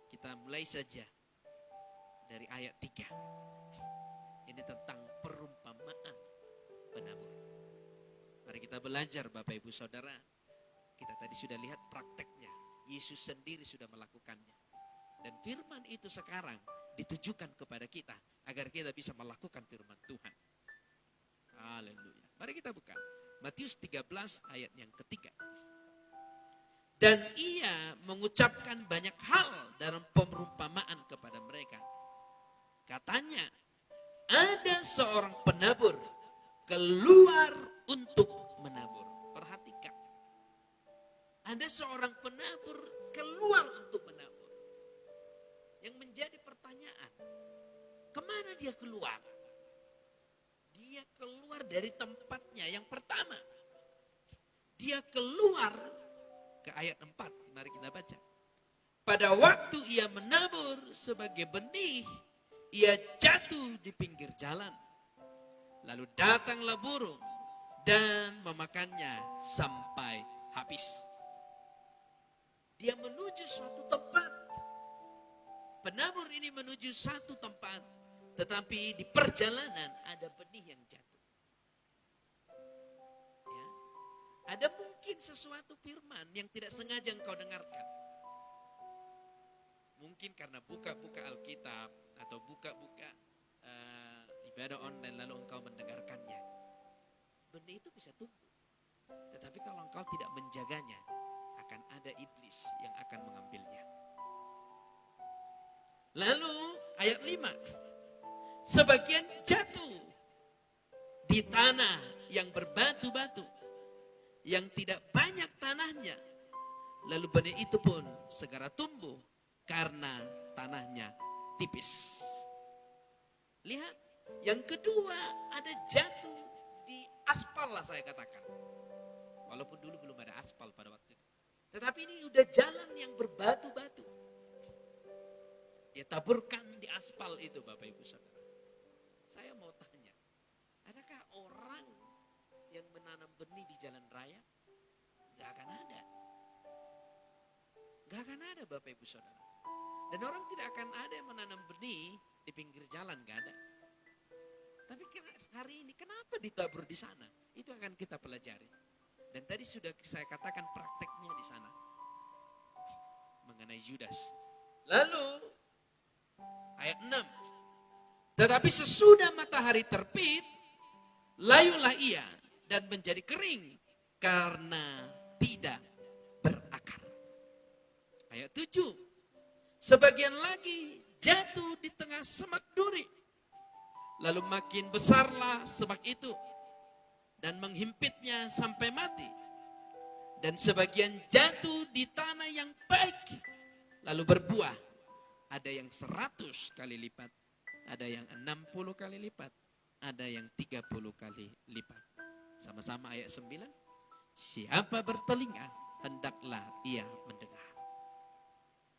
Kita mulai saja dari ayat 3. Ini tentang perumpamaan penabur. Mari kita belajar Bapak Ibu Saudara. Kita tadi sudah lihat prakteknya. Yesus sendiri sudah melakukannya. Dan firman itu sekarang ditujukan kepada kita agar kita bisa melakukan firman Tuhan. Haleluya. Mari kita buka. Matius 13 ayat yang ketiga. Dan ia mengucapkan banyak hal dalam perumpamaan kepada mereka. Katanya, ada seorang penabur keluar untuk menabur. Perhatikan. Ada seorang penabur keluar untuk menabur. Yang menjadi pertanyaan, keluar. Dia keluar dari tempatnya yang pertama. Dia keluar ke ayat 4. Mari kita baca. Pada waktu ia menabur sebagai benih, ia jatuh di pinggir jalan. Lalu datanglah burung dan memakannya sampai habis. Dia menuju suatu tempat. Penabur ini menuju satu tempat. Tetapi di perjalanan ada benih yang jatuh. Ya. Ada mungkin sesuatu firman yang tidak sengaja engkau dengarkan. Mungkin karena buka-buka Alkitab atau buka-buka ibadah online lalu engkau mendengarkannya. Benih itu bisa tumbuh. Tetapi kalau engkau tidak menjaganya, akan ada iblis yang akan mengambilnya. Lalu ayat 5. Sebagian jatuh di tanah yang berbatu-batu, yang tidak banyak tanahnya. Lalu benih itu pun segera tumbuh karena tanahnya tipis. Lihat, yang kedua ada jatuh di aspal lah saya katakan. Walaupun dulu belum ada aspal pada waktu itu. Tetapi ini udah jalan yang berbatu-batu. Dia taburkan di aspal itu Bapak Ibu Saudara. Saya mau tanya, adakah orang yang menanam benih di jalan raya? Gak akan ada. Gak akan ada Bapak Ibu Saudara. Dan orang tidak akan ada yang menanam benih di pinggir jalan, gak ada. Tapi hari ini kenapa ditabur di sana? Itu akan kita pelajari. Dan tadi sudah saya katakan prakteknya di sana. Mengenai Yudas. Lalu ayat 6. Tetapi sesudah matahari terbit, layulah ia dan menjadi kering karena tidak berakar. Ayat 7. Sebagian lagi jatuh di tengah semak duri. Lalu makin besarlah semak itu dan menghimpitnya sampai mati. Dan sebagian jatuh di tanah yang baik lalu berbuah. Ada yang 100 kali lipat, ada yang 60 kali lipat, ada yang 30 kali lipat. Sama-sama ayat 9. Siapa bertelinga, hendaklah ia mendengar.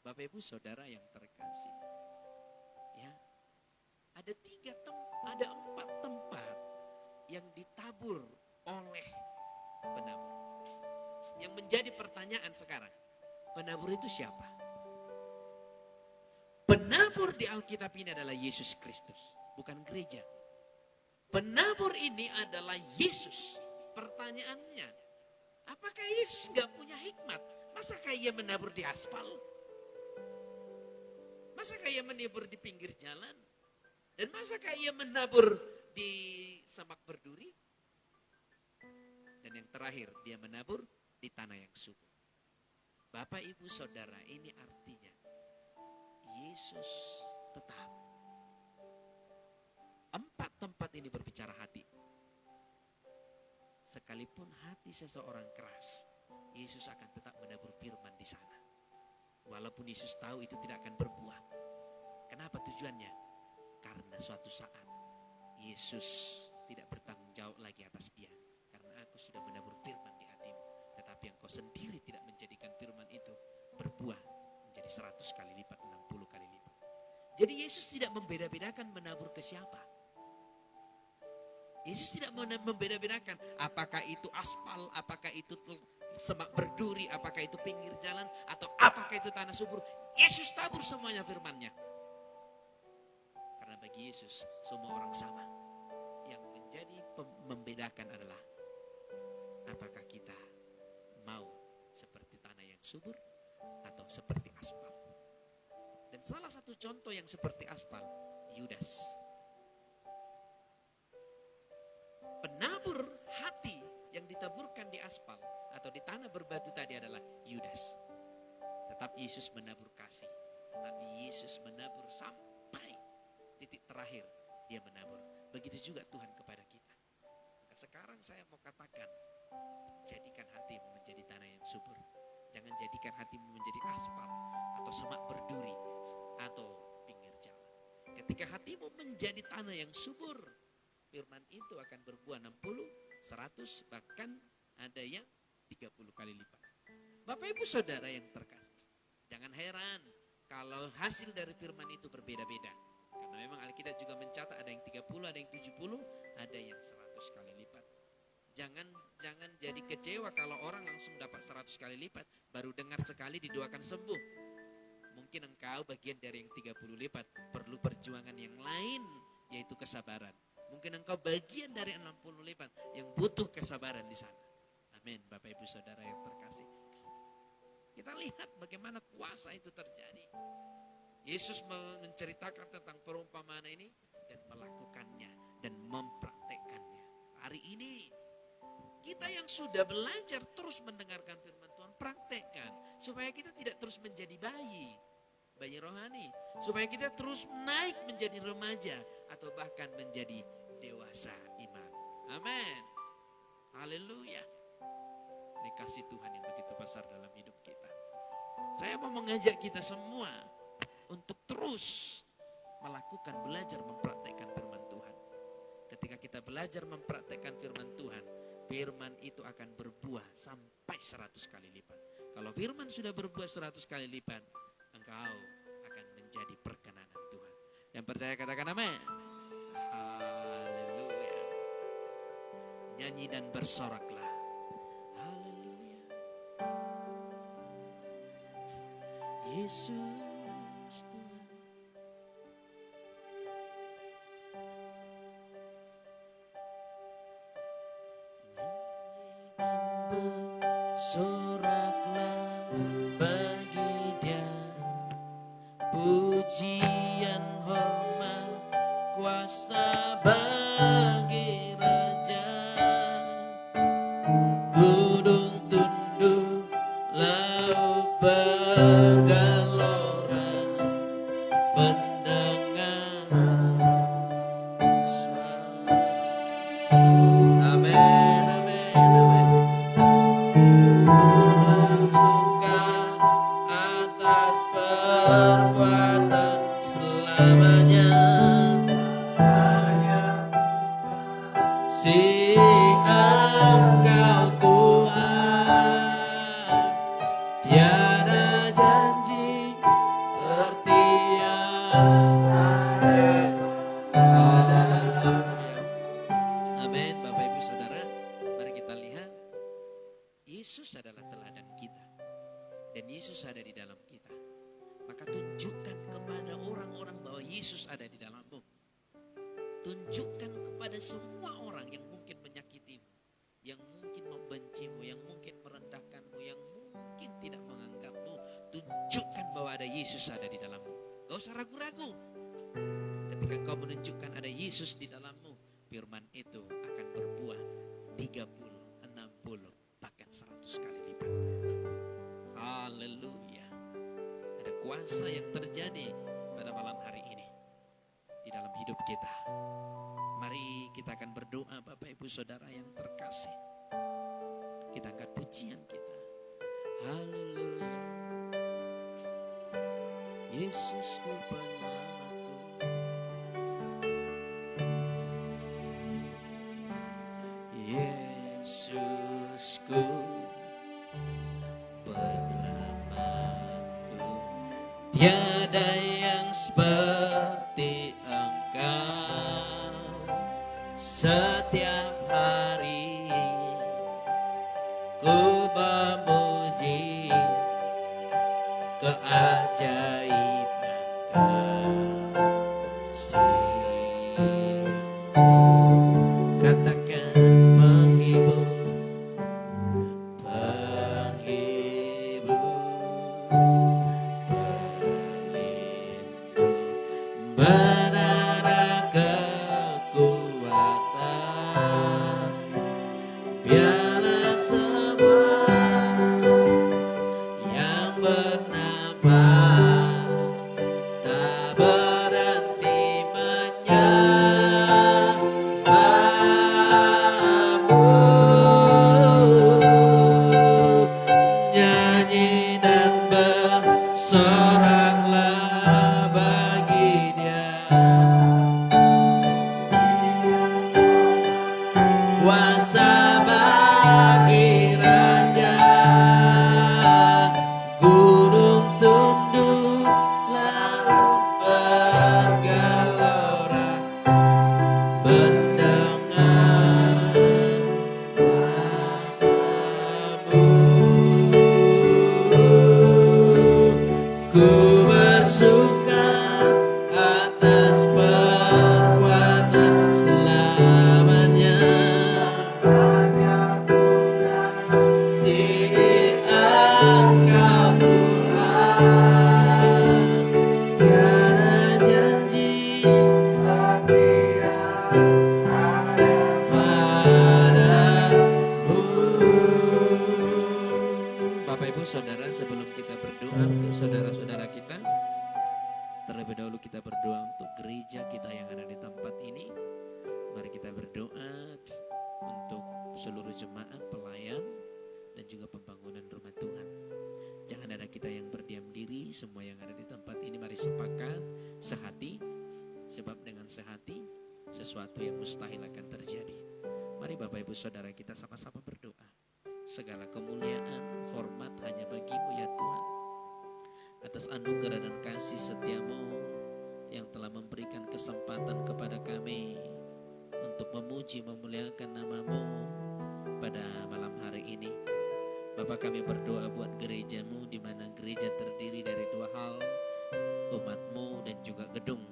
Bapak Ibu Saudara yang terkasih. Ya. Ada 4 tempat yang ditabur oleh penabur. Yang menjadi pertanyaan sekarang, penabur itu siapa? Penabur di Alkitab ini adalah Yesus Kristus, bukan gereja. Penabur ini adalah Yesus. Pertanyaannya, apakah Yesus gak punya hikmat? Masakah ia menabur di aspal? Masakah ia menabur di pinggir jalan? Dan masakah ia menabur di semak berduri? Dan yang terakhir, dia menabur di tanah yang subur. Bapak Ibu Saudara, ini artinya Yesus tetap. 4 tempat ini berbicara hati. Sekalipun hati seseorang keras, Yesus akan tetap menabur firman di sana. Walaupun Yesus tahu itu tidak akan berbuah. Kenapa tujuannya? Karena suatu saat Yesus tidak bertanggung jawab lagi atas dia. Karena aku sudah menabur firman di hatimu. Tetapi engkau sendiri tidak menjadikan firman itu berbuah menjadi 100 kali lipat, 60 kali lipat. Jadi Yesus tidak membeda-bedakan menabur ke siapa. Yesus tidak membeda-bedakan apakah itu aspal, apakah itu semak berduri, apakah itu pinggir jalan, atau apakah itu tanah subur. Yesus tabur semuanya firman-Nya. Karena bagi Yesus semua orang sama. Yang menjadi membedakan adalah apakah kita mau seperti tanah yang subur atau seperti aspal. Dan salah satu contoh yang seperti aspal, Yudas. Penabur hati yang ditaburkan di aspal atau di tanah berbatu tadi adalah Yudas. Tetap Yesus menabur kasih. Tetapi Yesus menabur sampai titik terakhir dia menabur. Begitu juga Tuhan kepada kita. Maka sekarang saya mau katakan, jadikan hatimu menjadi tanah yang subur. Jangan jadikan hatimu menjadi aspal atau semak berduri atau pinggir jalan. ketika hatimu menjadi tanah yang subur, firman itu akan berbuah 60, 100, bahkan ada yang 30 kali lipat. Bapak Ibu Saudara yang terkasih, jangan heran kalau hasil dari firman itu berbeda-beda. Karena memang Alkitab juga mencatat ada yang 30, ada yang 70, ada yang 100 kali lipat. Jangan jadi kecewa kalau orang langsung dapat 100 kali lipat, baru dengar sekali didoakan sembuh. Mungkin engkau bagian dari yang 30 lipat, perlu perjuangan yang lain, yaitu kesabaran. Mungkin engkau bagian dari 60 lipat yang butuh kesabaran di sana. Amin, Bapak Ibu Saudara yang terkasih. Kita lihat bagaimana kuasa itu terjadi. Yesus menceritakan tentang perumpamaan ini dan melakukannya dan mempraktekkannya. Hari ini kita yang sudah belajar terus mendengarkan firman Tuhan, praktekkan supaya kita tidak terus menjadi bayi rohani, supaya kita terus naik menjadi remaja atau bahkan menjadi dewasa iman. Amin. Haleluya. Ini kasih Tuhan yang begitu besar dalam hidup kita. Saya mau mengajak kita semua untuk terus melakukan, belajar mempraktekkan firman Tuhan. Ketika kita belajar mempraktekkan firman Tuhan, firman itu akan berbuah sampai 100 kali lipat. Kalau firman sudah berbuah 100 kali lipat, engkau akan menjadi perkenanan Tuhan. Yang percaya katakan amin. Haleluya. Nyanyi dan bersoraklah. Haleluya. Yesus Tuhan. Bersoraklah bagi Dia, pujian hormat kuasa bagi Raja. Gunung tunduk, laut bergelora, mendengar suara. Amin, amin, amin. Bersuka atas perbuatan selamanya. Si Engkau Tuhan, tiada janji seperti yang ada. Haleluya. Amin. Bapak Ibu Saudara, mari kita lihat Yesus adalah teladan kita dan Yesus ada di dalam kita. Maka tunjukkan kepada orang-orang bahwa Yesus ada di dalammu. Tunjukkan kepada semua orang yang mungkin menyakitimu, yang mungkin membencimu, yang mungkin merendahkanmu, yang mungkin tidak menganggapmu. Tunjukkan bahwa ada Yesus ada di dalammu. Gak usah ragu-ragu. Ketika kau menunjukkan ada Yesus di dalammu, firman itu akan berbuah 30, 60, bahkan 100 kali lipat. Haleluya. Ada kuasa yang terjadi pada malam hari ini di dalam hidup kita. Mari kita akan berdoa, Bapak Ibu Saudara yang terkasih. Kita angkat pujian kita. Haleluya. Yesusku penyelamatku. Yesusku penyelamatku. Tiada yang seperti Engkau. Setiap hari ku memuji keajaiban kasih. Katakan penghibur, penghibur, pelindung. Ku bersuka atas perbuatan selamanya. Kasih Engkau Tuhan, tiada janji padamu. Bapak Ibu Saudara, sebelum kita berdoa untuk saudara-saudara kita, terlebih dahulu kita berdoa untuk gereja kita yang ada di tempat ini. Mari kita berdoa untuk seluruh jemaat, pelayan, dan juga pembangunan rumah Tuhan. Jangan ada kita yang berdiam diri, semua yang ada di tempat ini mari sepakat, sehati, sebab dengan sehati sesuatu yang mustahil akan terjadi. Mari Bapak Ibu Saudara kita sama-sama berdoa. Segala kemuliaan, hormat hanya bagi-Mu ya Tuhan, atas anugerah dan kasih setia-Mu yang telah memberikan kesempatan kepada kami untuk memuji memuliakan nama-Mu pada malam hari ini. Bapak, kami berdoa buat gereja-Mu, di mana gereja terdiri dari dua hal, umat-Mu dan juga gedung.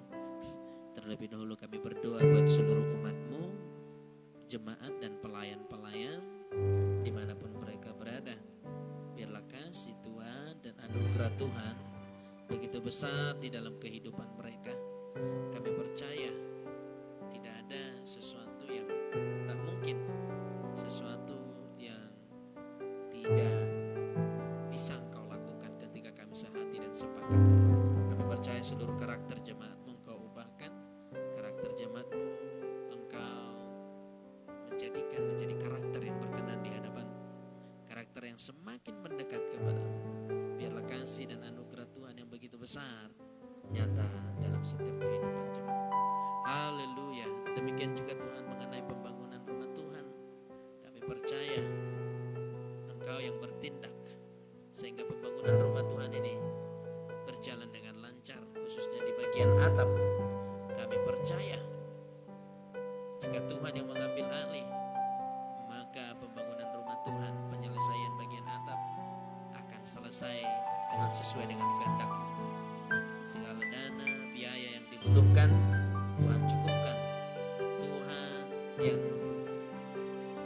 Terlebih dahulu kami berdoa buat seluruh umat-Mu, jemaat dan pelayan-pelayan dimanapun mereka berada. Biarlah kasih Tuhan dan anugerah Tuhan begitu besar di dalam kehidupan mereka. Kami percaya tidak ada sesuatu yang tak mungkin, sesuatu yang tidak bisa Engkau lakukan ketika kami sehati dan sepakat. Kami percaya seluruh karakter jemaat-Mu Engkau ubahkan, karakter jemaat-Mu Engkau menjadikan menjadi karakter yang berkenan di hadapan, karakter yang semakin mendekat kepada-Mu. Biarlah kasih dan anugerah Tuhan yang begitu besar nyata dalam setiap kehidupan jemaat. Haleluya. Demikian juga Tuhan mengenai pembangunan rumah Tuhan. Kami percaya Engkau yang bertindak sehingga pembangunan rumah Tuhan ini berjalan dengan lancar, khususnya di bagian atap. Kami percaya jika Tuhan yang mengambil alih, maka pembangunan rumah Tuhan, penyelesaian bagian atap akan selesai dengan sesuai dengan kehendak-Mu. Segala dana, biaya yang dibutuhkan, Tuhan cukupkan. Tuhan yang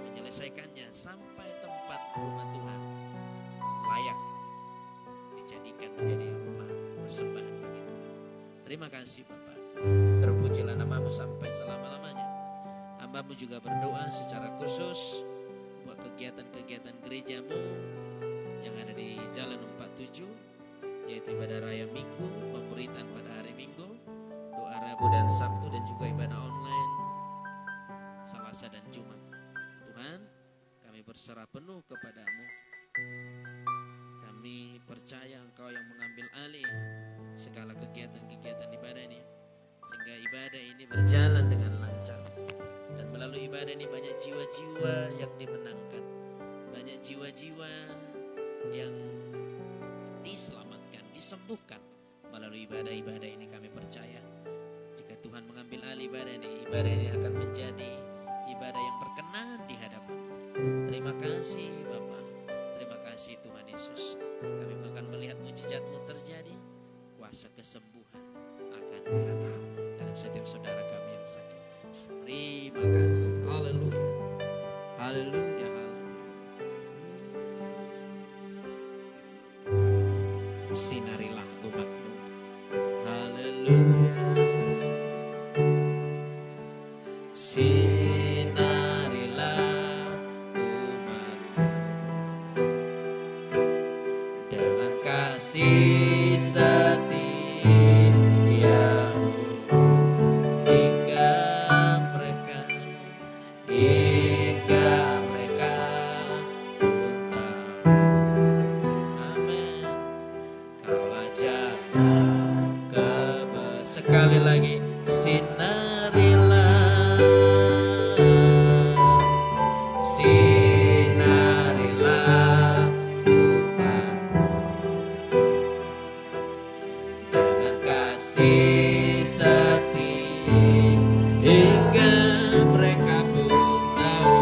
menyelesaikannya sampai tempat rumah Tuhan layak dijadikan menjadi rumah persembahan bagi Tuhan. Terima kasih Bapa. Terpujilah nama-Mu sampai selama-lamanya. Hamba-Mu juga berdoa secara khusus buat kegiatan-kegiatan gereja-Mu yang ada di Jalan 47, yaitu ibadah raya Minggu, pemuritan pada hari Minggu, doa Rabu dan Sabtu, dan juga ibadah online Selasa dan Jumat. Tuhan, kami berserah penuh kepada-Mu. Kami percaya Engkau yang mengambil alih segala kegiatan-kegiatan ibadah ini, sehingga ibadah ini berjalan dengan lancar. Dan melalui ibadah ini banyak jiwa-jiwa yang dimenangkan, banyak jiwa-jiwa yang diselamatkan, disembuhkan melalui ibadah-ibadah ini. Kami percaya jika Tuhan mengambil alih ibadah ini akan menjadi ibadah yang berkenan di hadapan. Terima kasih Bapa, terima kasih Tuhan Yesus. Kami akan melihat mujizat-Mu terjadi, kuasa kesembuhan akan nyata dalam setiap saudara kami yang sakit. Terima kasih. Haleluya. Haleluya. Sinarilah umat-Mu. Haleluya. Sinarilah umat-Mu dengan kasih setia-Mu hingga mereka sekali lagi, sinarilah, sinarilah umat-Mu dengan kasih setia hingga mereka pun tahu,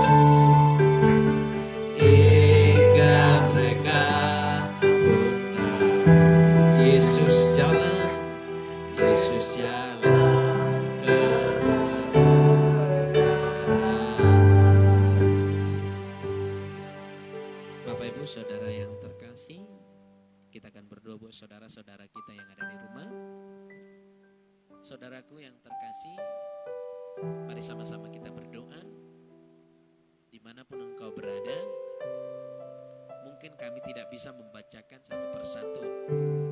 hingga mereka pun tahu Yesus buat saudara-saudara kita yang ada di rumah. Saudaraku yang terkasih, mari sama-sama kita berdoa. Dimanapun engkau berada, mungkin kami tidak bisa membacakan satu persatu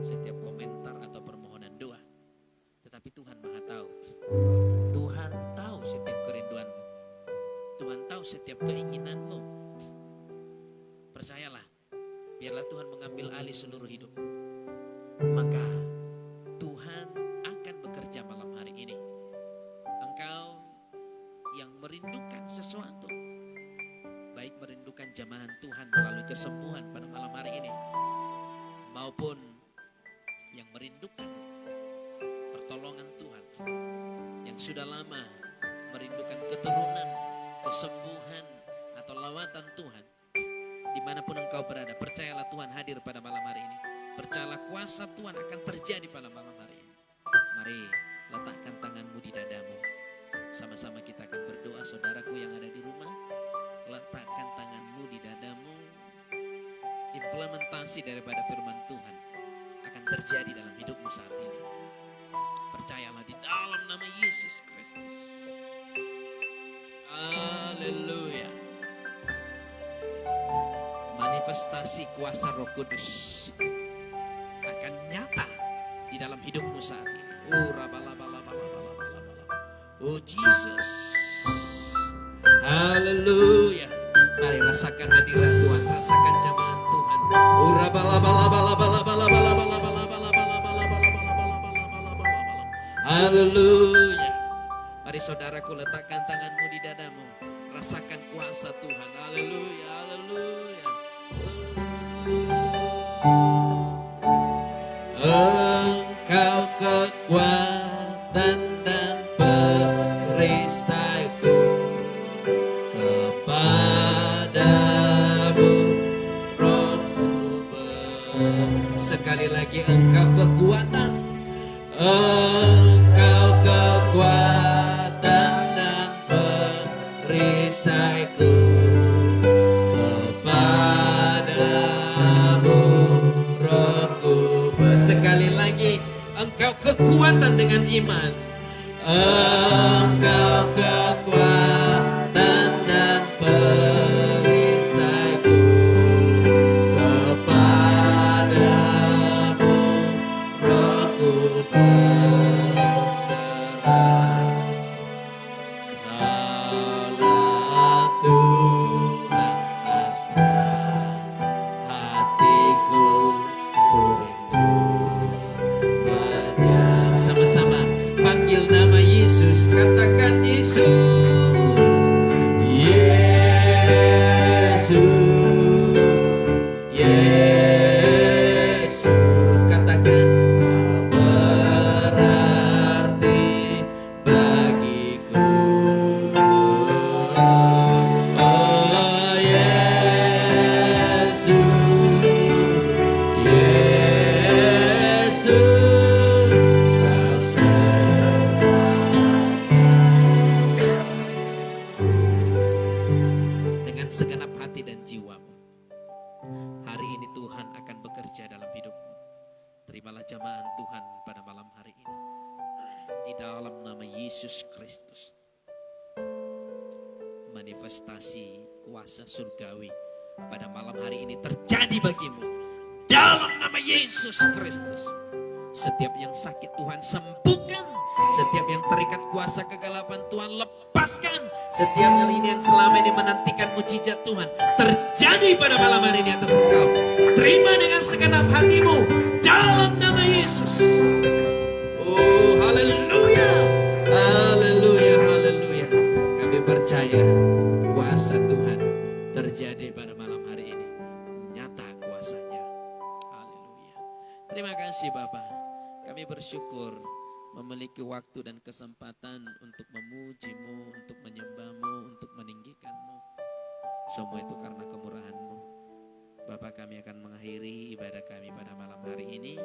setiap komentar atau permohonan doa. Tetapi Tuhan Maha tahu. Tuhan tahu setiap kerinduanmu. Tuhan tahu setiap keinginanmu. Percayalah, biarlah Tuhan mengambil alih seluruh hidupmu. Maka Tuhan akan bekerja malam hari ini. Engkau yang merindukan sesuatu, baik merindukan jamahan Tuhan melalui kesembuhan pada malam hari ini, maupun yang merindukan pertolongan Tuhan, yang sudah lama merindukan keturunan, kesembuhan, atau lawatan Tuhan. Dimanapun engkau berada, percayalah Tuhan hadir pada malam hari ini. Percayalah kuasa Tuhan akan terjadi pada malam hari ini. Mari letakkan tanganmu di dadamu. Sama-sama kita akan berdoa. Saudaraku yang ada di rumah, letakkan tanganmu di dadamu. Implementasi daripada firman Tuhan akan terjadi dalam hidupmu saat ini. Percayalah di dalam nama Yesus Kristus. Haleluya. Manifestasi kuasa Roh Kudus akan nyata di dalam hidupmu saat ini. Oh Jesus. Haleluya. Mari rasakan hadirat Tuhan, rasakan jamahan Tuhan. Haleluya. Mari saudaraku, letakkan tanganmu di dadamu. Rasakan kuasa Tuhan. Haleluya, haleluya. Engkau kekuatan dan perisaiku, kepadamu Rohku sekali lagi. Engkau kekuatan, engkau kekuatan dan perisaiku, kepadamu Rohku. Sekali lagi, engkau kekuatan dengan iman, engkau kekuatan dan perisaiku, kepadamu Rohku berserah. Kaulah Tuhan asal hatiku, ku rindu banyak. Sama-sama panggil nama Yesus, katakan Yesus, Yesus, Yesus, katakan kau berarti bagiku. Oh Yesus, Yesus, kau dengan segenap hati dan jiwamu. Hari ini Tuhan akan bekerja dalam hidupmu. Terimalah jamahan Tuhan pada malam hari ini. Di dalam nama Yesus Kristus. Manifestasi kuasa surgawi pada malam hari ini terjadi bagimu. Dalam nama Yesus Kristus. Setiap yang sakit Tuhan sembuhkan. Setiap yang terikat kuasa kegelapan Tuhan lepaskan. Setiap yang selama ini menantikan mujizat Tuhan terjadi pada malam hari ini atas engkau. Terima dengan segenap hatimu dalam nama Yesus. Oh haleluya, haleluya, haleluya. Kami percaya kuasa Tuhan terjadi pada malam hari ini. Nyata kuasanya. Haleluya. Terima kasih Bapa. Kami bersyukur memiliki waktu dan kesempatan untuk memuji-Mu, untuk menyembah-Mu, untuk meninggikan-Mu. Semua itu karena kemurahan-Mu. Bapa, kami akan mengakhiri ibadah kami pada malam hari ini.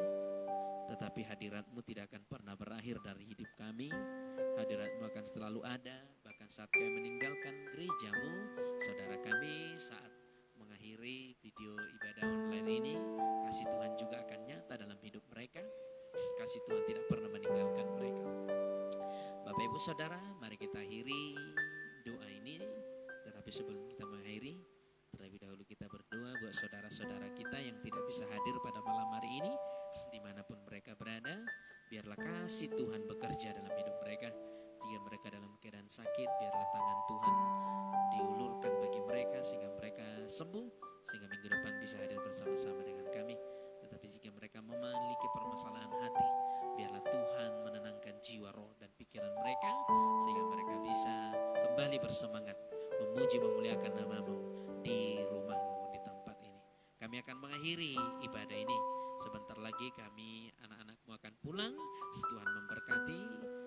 Tetapi hadirat-Mu tidak akan pernah berakhir dari hidup kami. Hadirat-Mu akan selalu ada. Bahkan saat kami meninggalkan gereja-Mu, saudara kami saat mengakhiri video ibadah online ini, kasih Tuhan juga akan nyata dalam hidup mereka. Kasih Tuhan tidak pernah meninggalkan mereka. Bapak Ibu Saudara, mari kita akhiri doa ini. Tetapi sebelum kita mengakhiri, terlebih dahulu kita berdoa buat saudara-saudara kita yang tidak bisa hadir pada malam hari ini, dimanapun mereka berada. Biarlah kasih Tuhan bekerja dalam hidup mereka. Jika mereka dalam keadaan sakit, biarlah tangan Tuhan diulurkan bagi mereka sehingga mereka sembuh, sehingga minggu depan bisa hadir bersama-sama dengan kami. Tetapi jika mereka memiliki permasalahan hati, biarlah Tuhan menenangkan jiwa, roh, dan pikiran mereka, sehingga mereka bisa kembali bersemangat memuji memuliakan nama-Mu di rumah-Mu, di tempat ini. Kami akan mengakhiri ibadah ini. Sebentar lagi kami, anak-anak-Mu akan pulang. Tuhan memberkati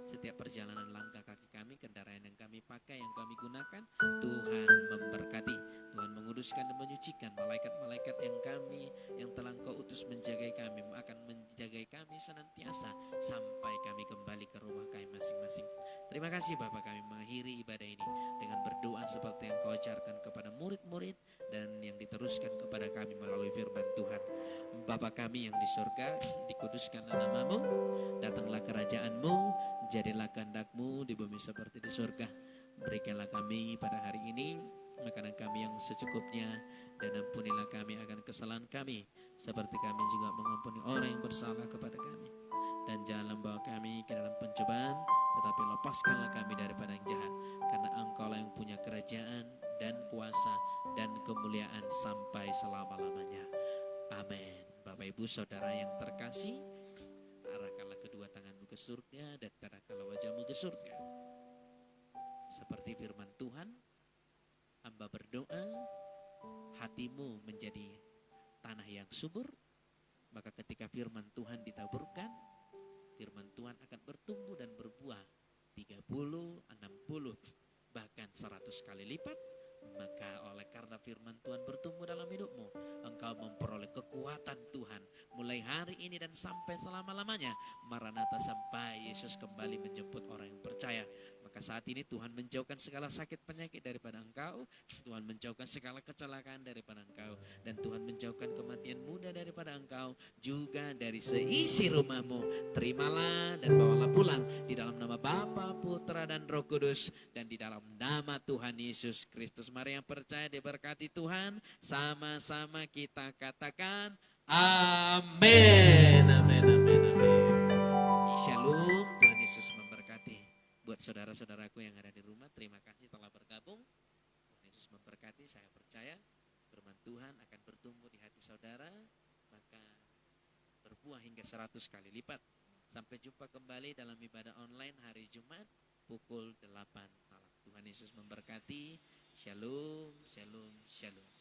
setiap perjalanan langkah kaki kami, kendaraan yang kami pakai, yang kami gunakan. Tuhan memberkati, Tuhan menguduskan dan menyucikan malaikat-malaikat yang telah Engkau utus menjagai kami, akan menjagai kami senantiasa sampai kami kembali ke rumah kami masing-masing. Terima kasih Bapa, kami mengakhiri ibadah ini dengan berdoa seperti yang Kau ajarkan kepada murid-murid dan yang diteruskan kepada kami melalui firman Tuhan. Bapa kami yang di surga, dikuduskanlah nama-Mu, datanglah kerajaan-Mu, jadilah kehendak-Mu di bumi seperti di surga. Berikanlah kami pada hari ini makanan kami yang secukupnya, dan ampunilah kami akan kesalahan kami, seperti kami juga mengampuni orang yang bersalah kepada kami. Dan janganlah membawa kami ke dalam pencobaan, tetapi lepaskanlah kami daripada yang jahat, karena Engkau-lah yang punya kerajaan dan kuasa dan kemuliaan sampai selama-lamanya. Amin. Bapak Ibu Saudara yang terkasih, arahkanlah kedua tanganmu ke surga dan arahkanlah wajahmu ke surga. Seperti firman Tuhan, hamba berdoa, hatimu menjadi tanah yang subur, maka ketika firman Tuhan ditaburkan, firman Tuhan akan bertumbuh dan berbuah 30, 60, bahkan 100 kali lipat. Maka oleh karena firman Tuhan bertumbuh dalam hidupmu, engkau memperoleh kekuatan Tuhan mulai hari ini dan sampai selama-lamanya. Maranatha, sampai Yesus kembali menjemput orang yang percaya. Maka saat ini Tuhan menjauhkan segala sakit penyakit daripada engkau, Tuhan menjauhkan segala kecelakaan daripada engkau, dan Tuhan menjauhkan kematian muda daripada engkau, juga dari seisi rumahmu. Terimalah dan bawalah pulang di dalam nama Bapa, Putra, dan Roh Kudus, dan di dalam nama Tuhan Yesus Kristus. Mari yang percaya diberkati Tuhan, sama-sama kita katakan amin. Amin, amin, amin. Shalom, Tuhan Yesus memberkati. Buat saudara-saudaraku yang ada di rumah, terima kasih telah bergabung. Tuhan Yesus memberkati. Saya percaya firman Tuhan akan bertumbuh di hati saudara, maka berbuah hingga 100 kali lipat. Sampai jumpa kembali dalam ibadah online hari Jumat pukul 8 malam. Tuhan Yesus memberkati. Shalom, shalom, shalom.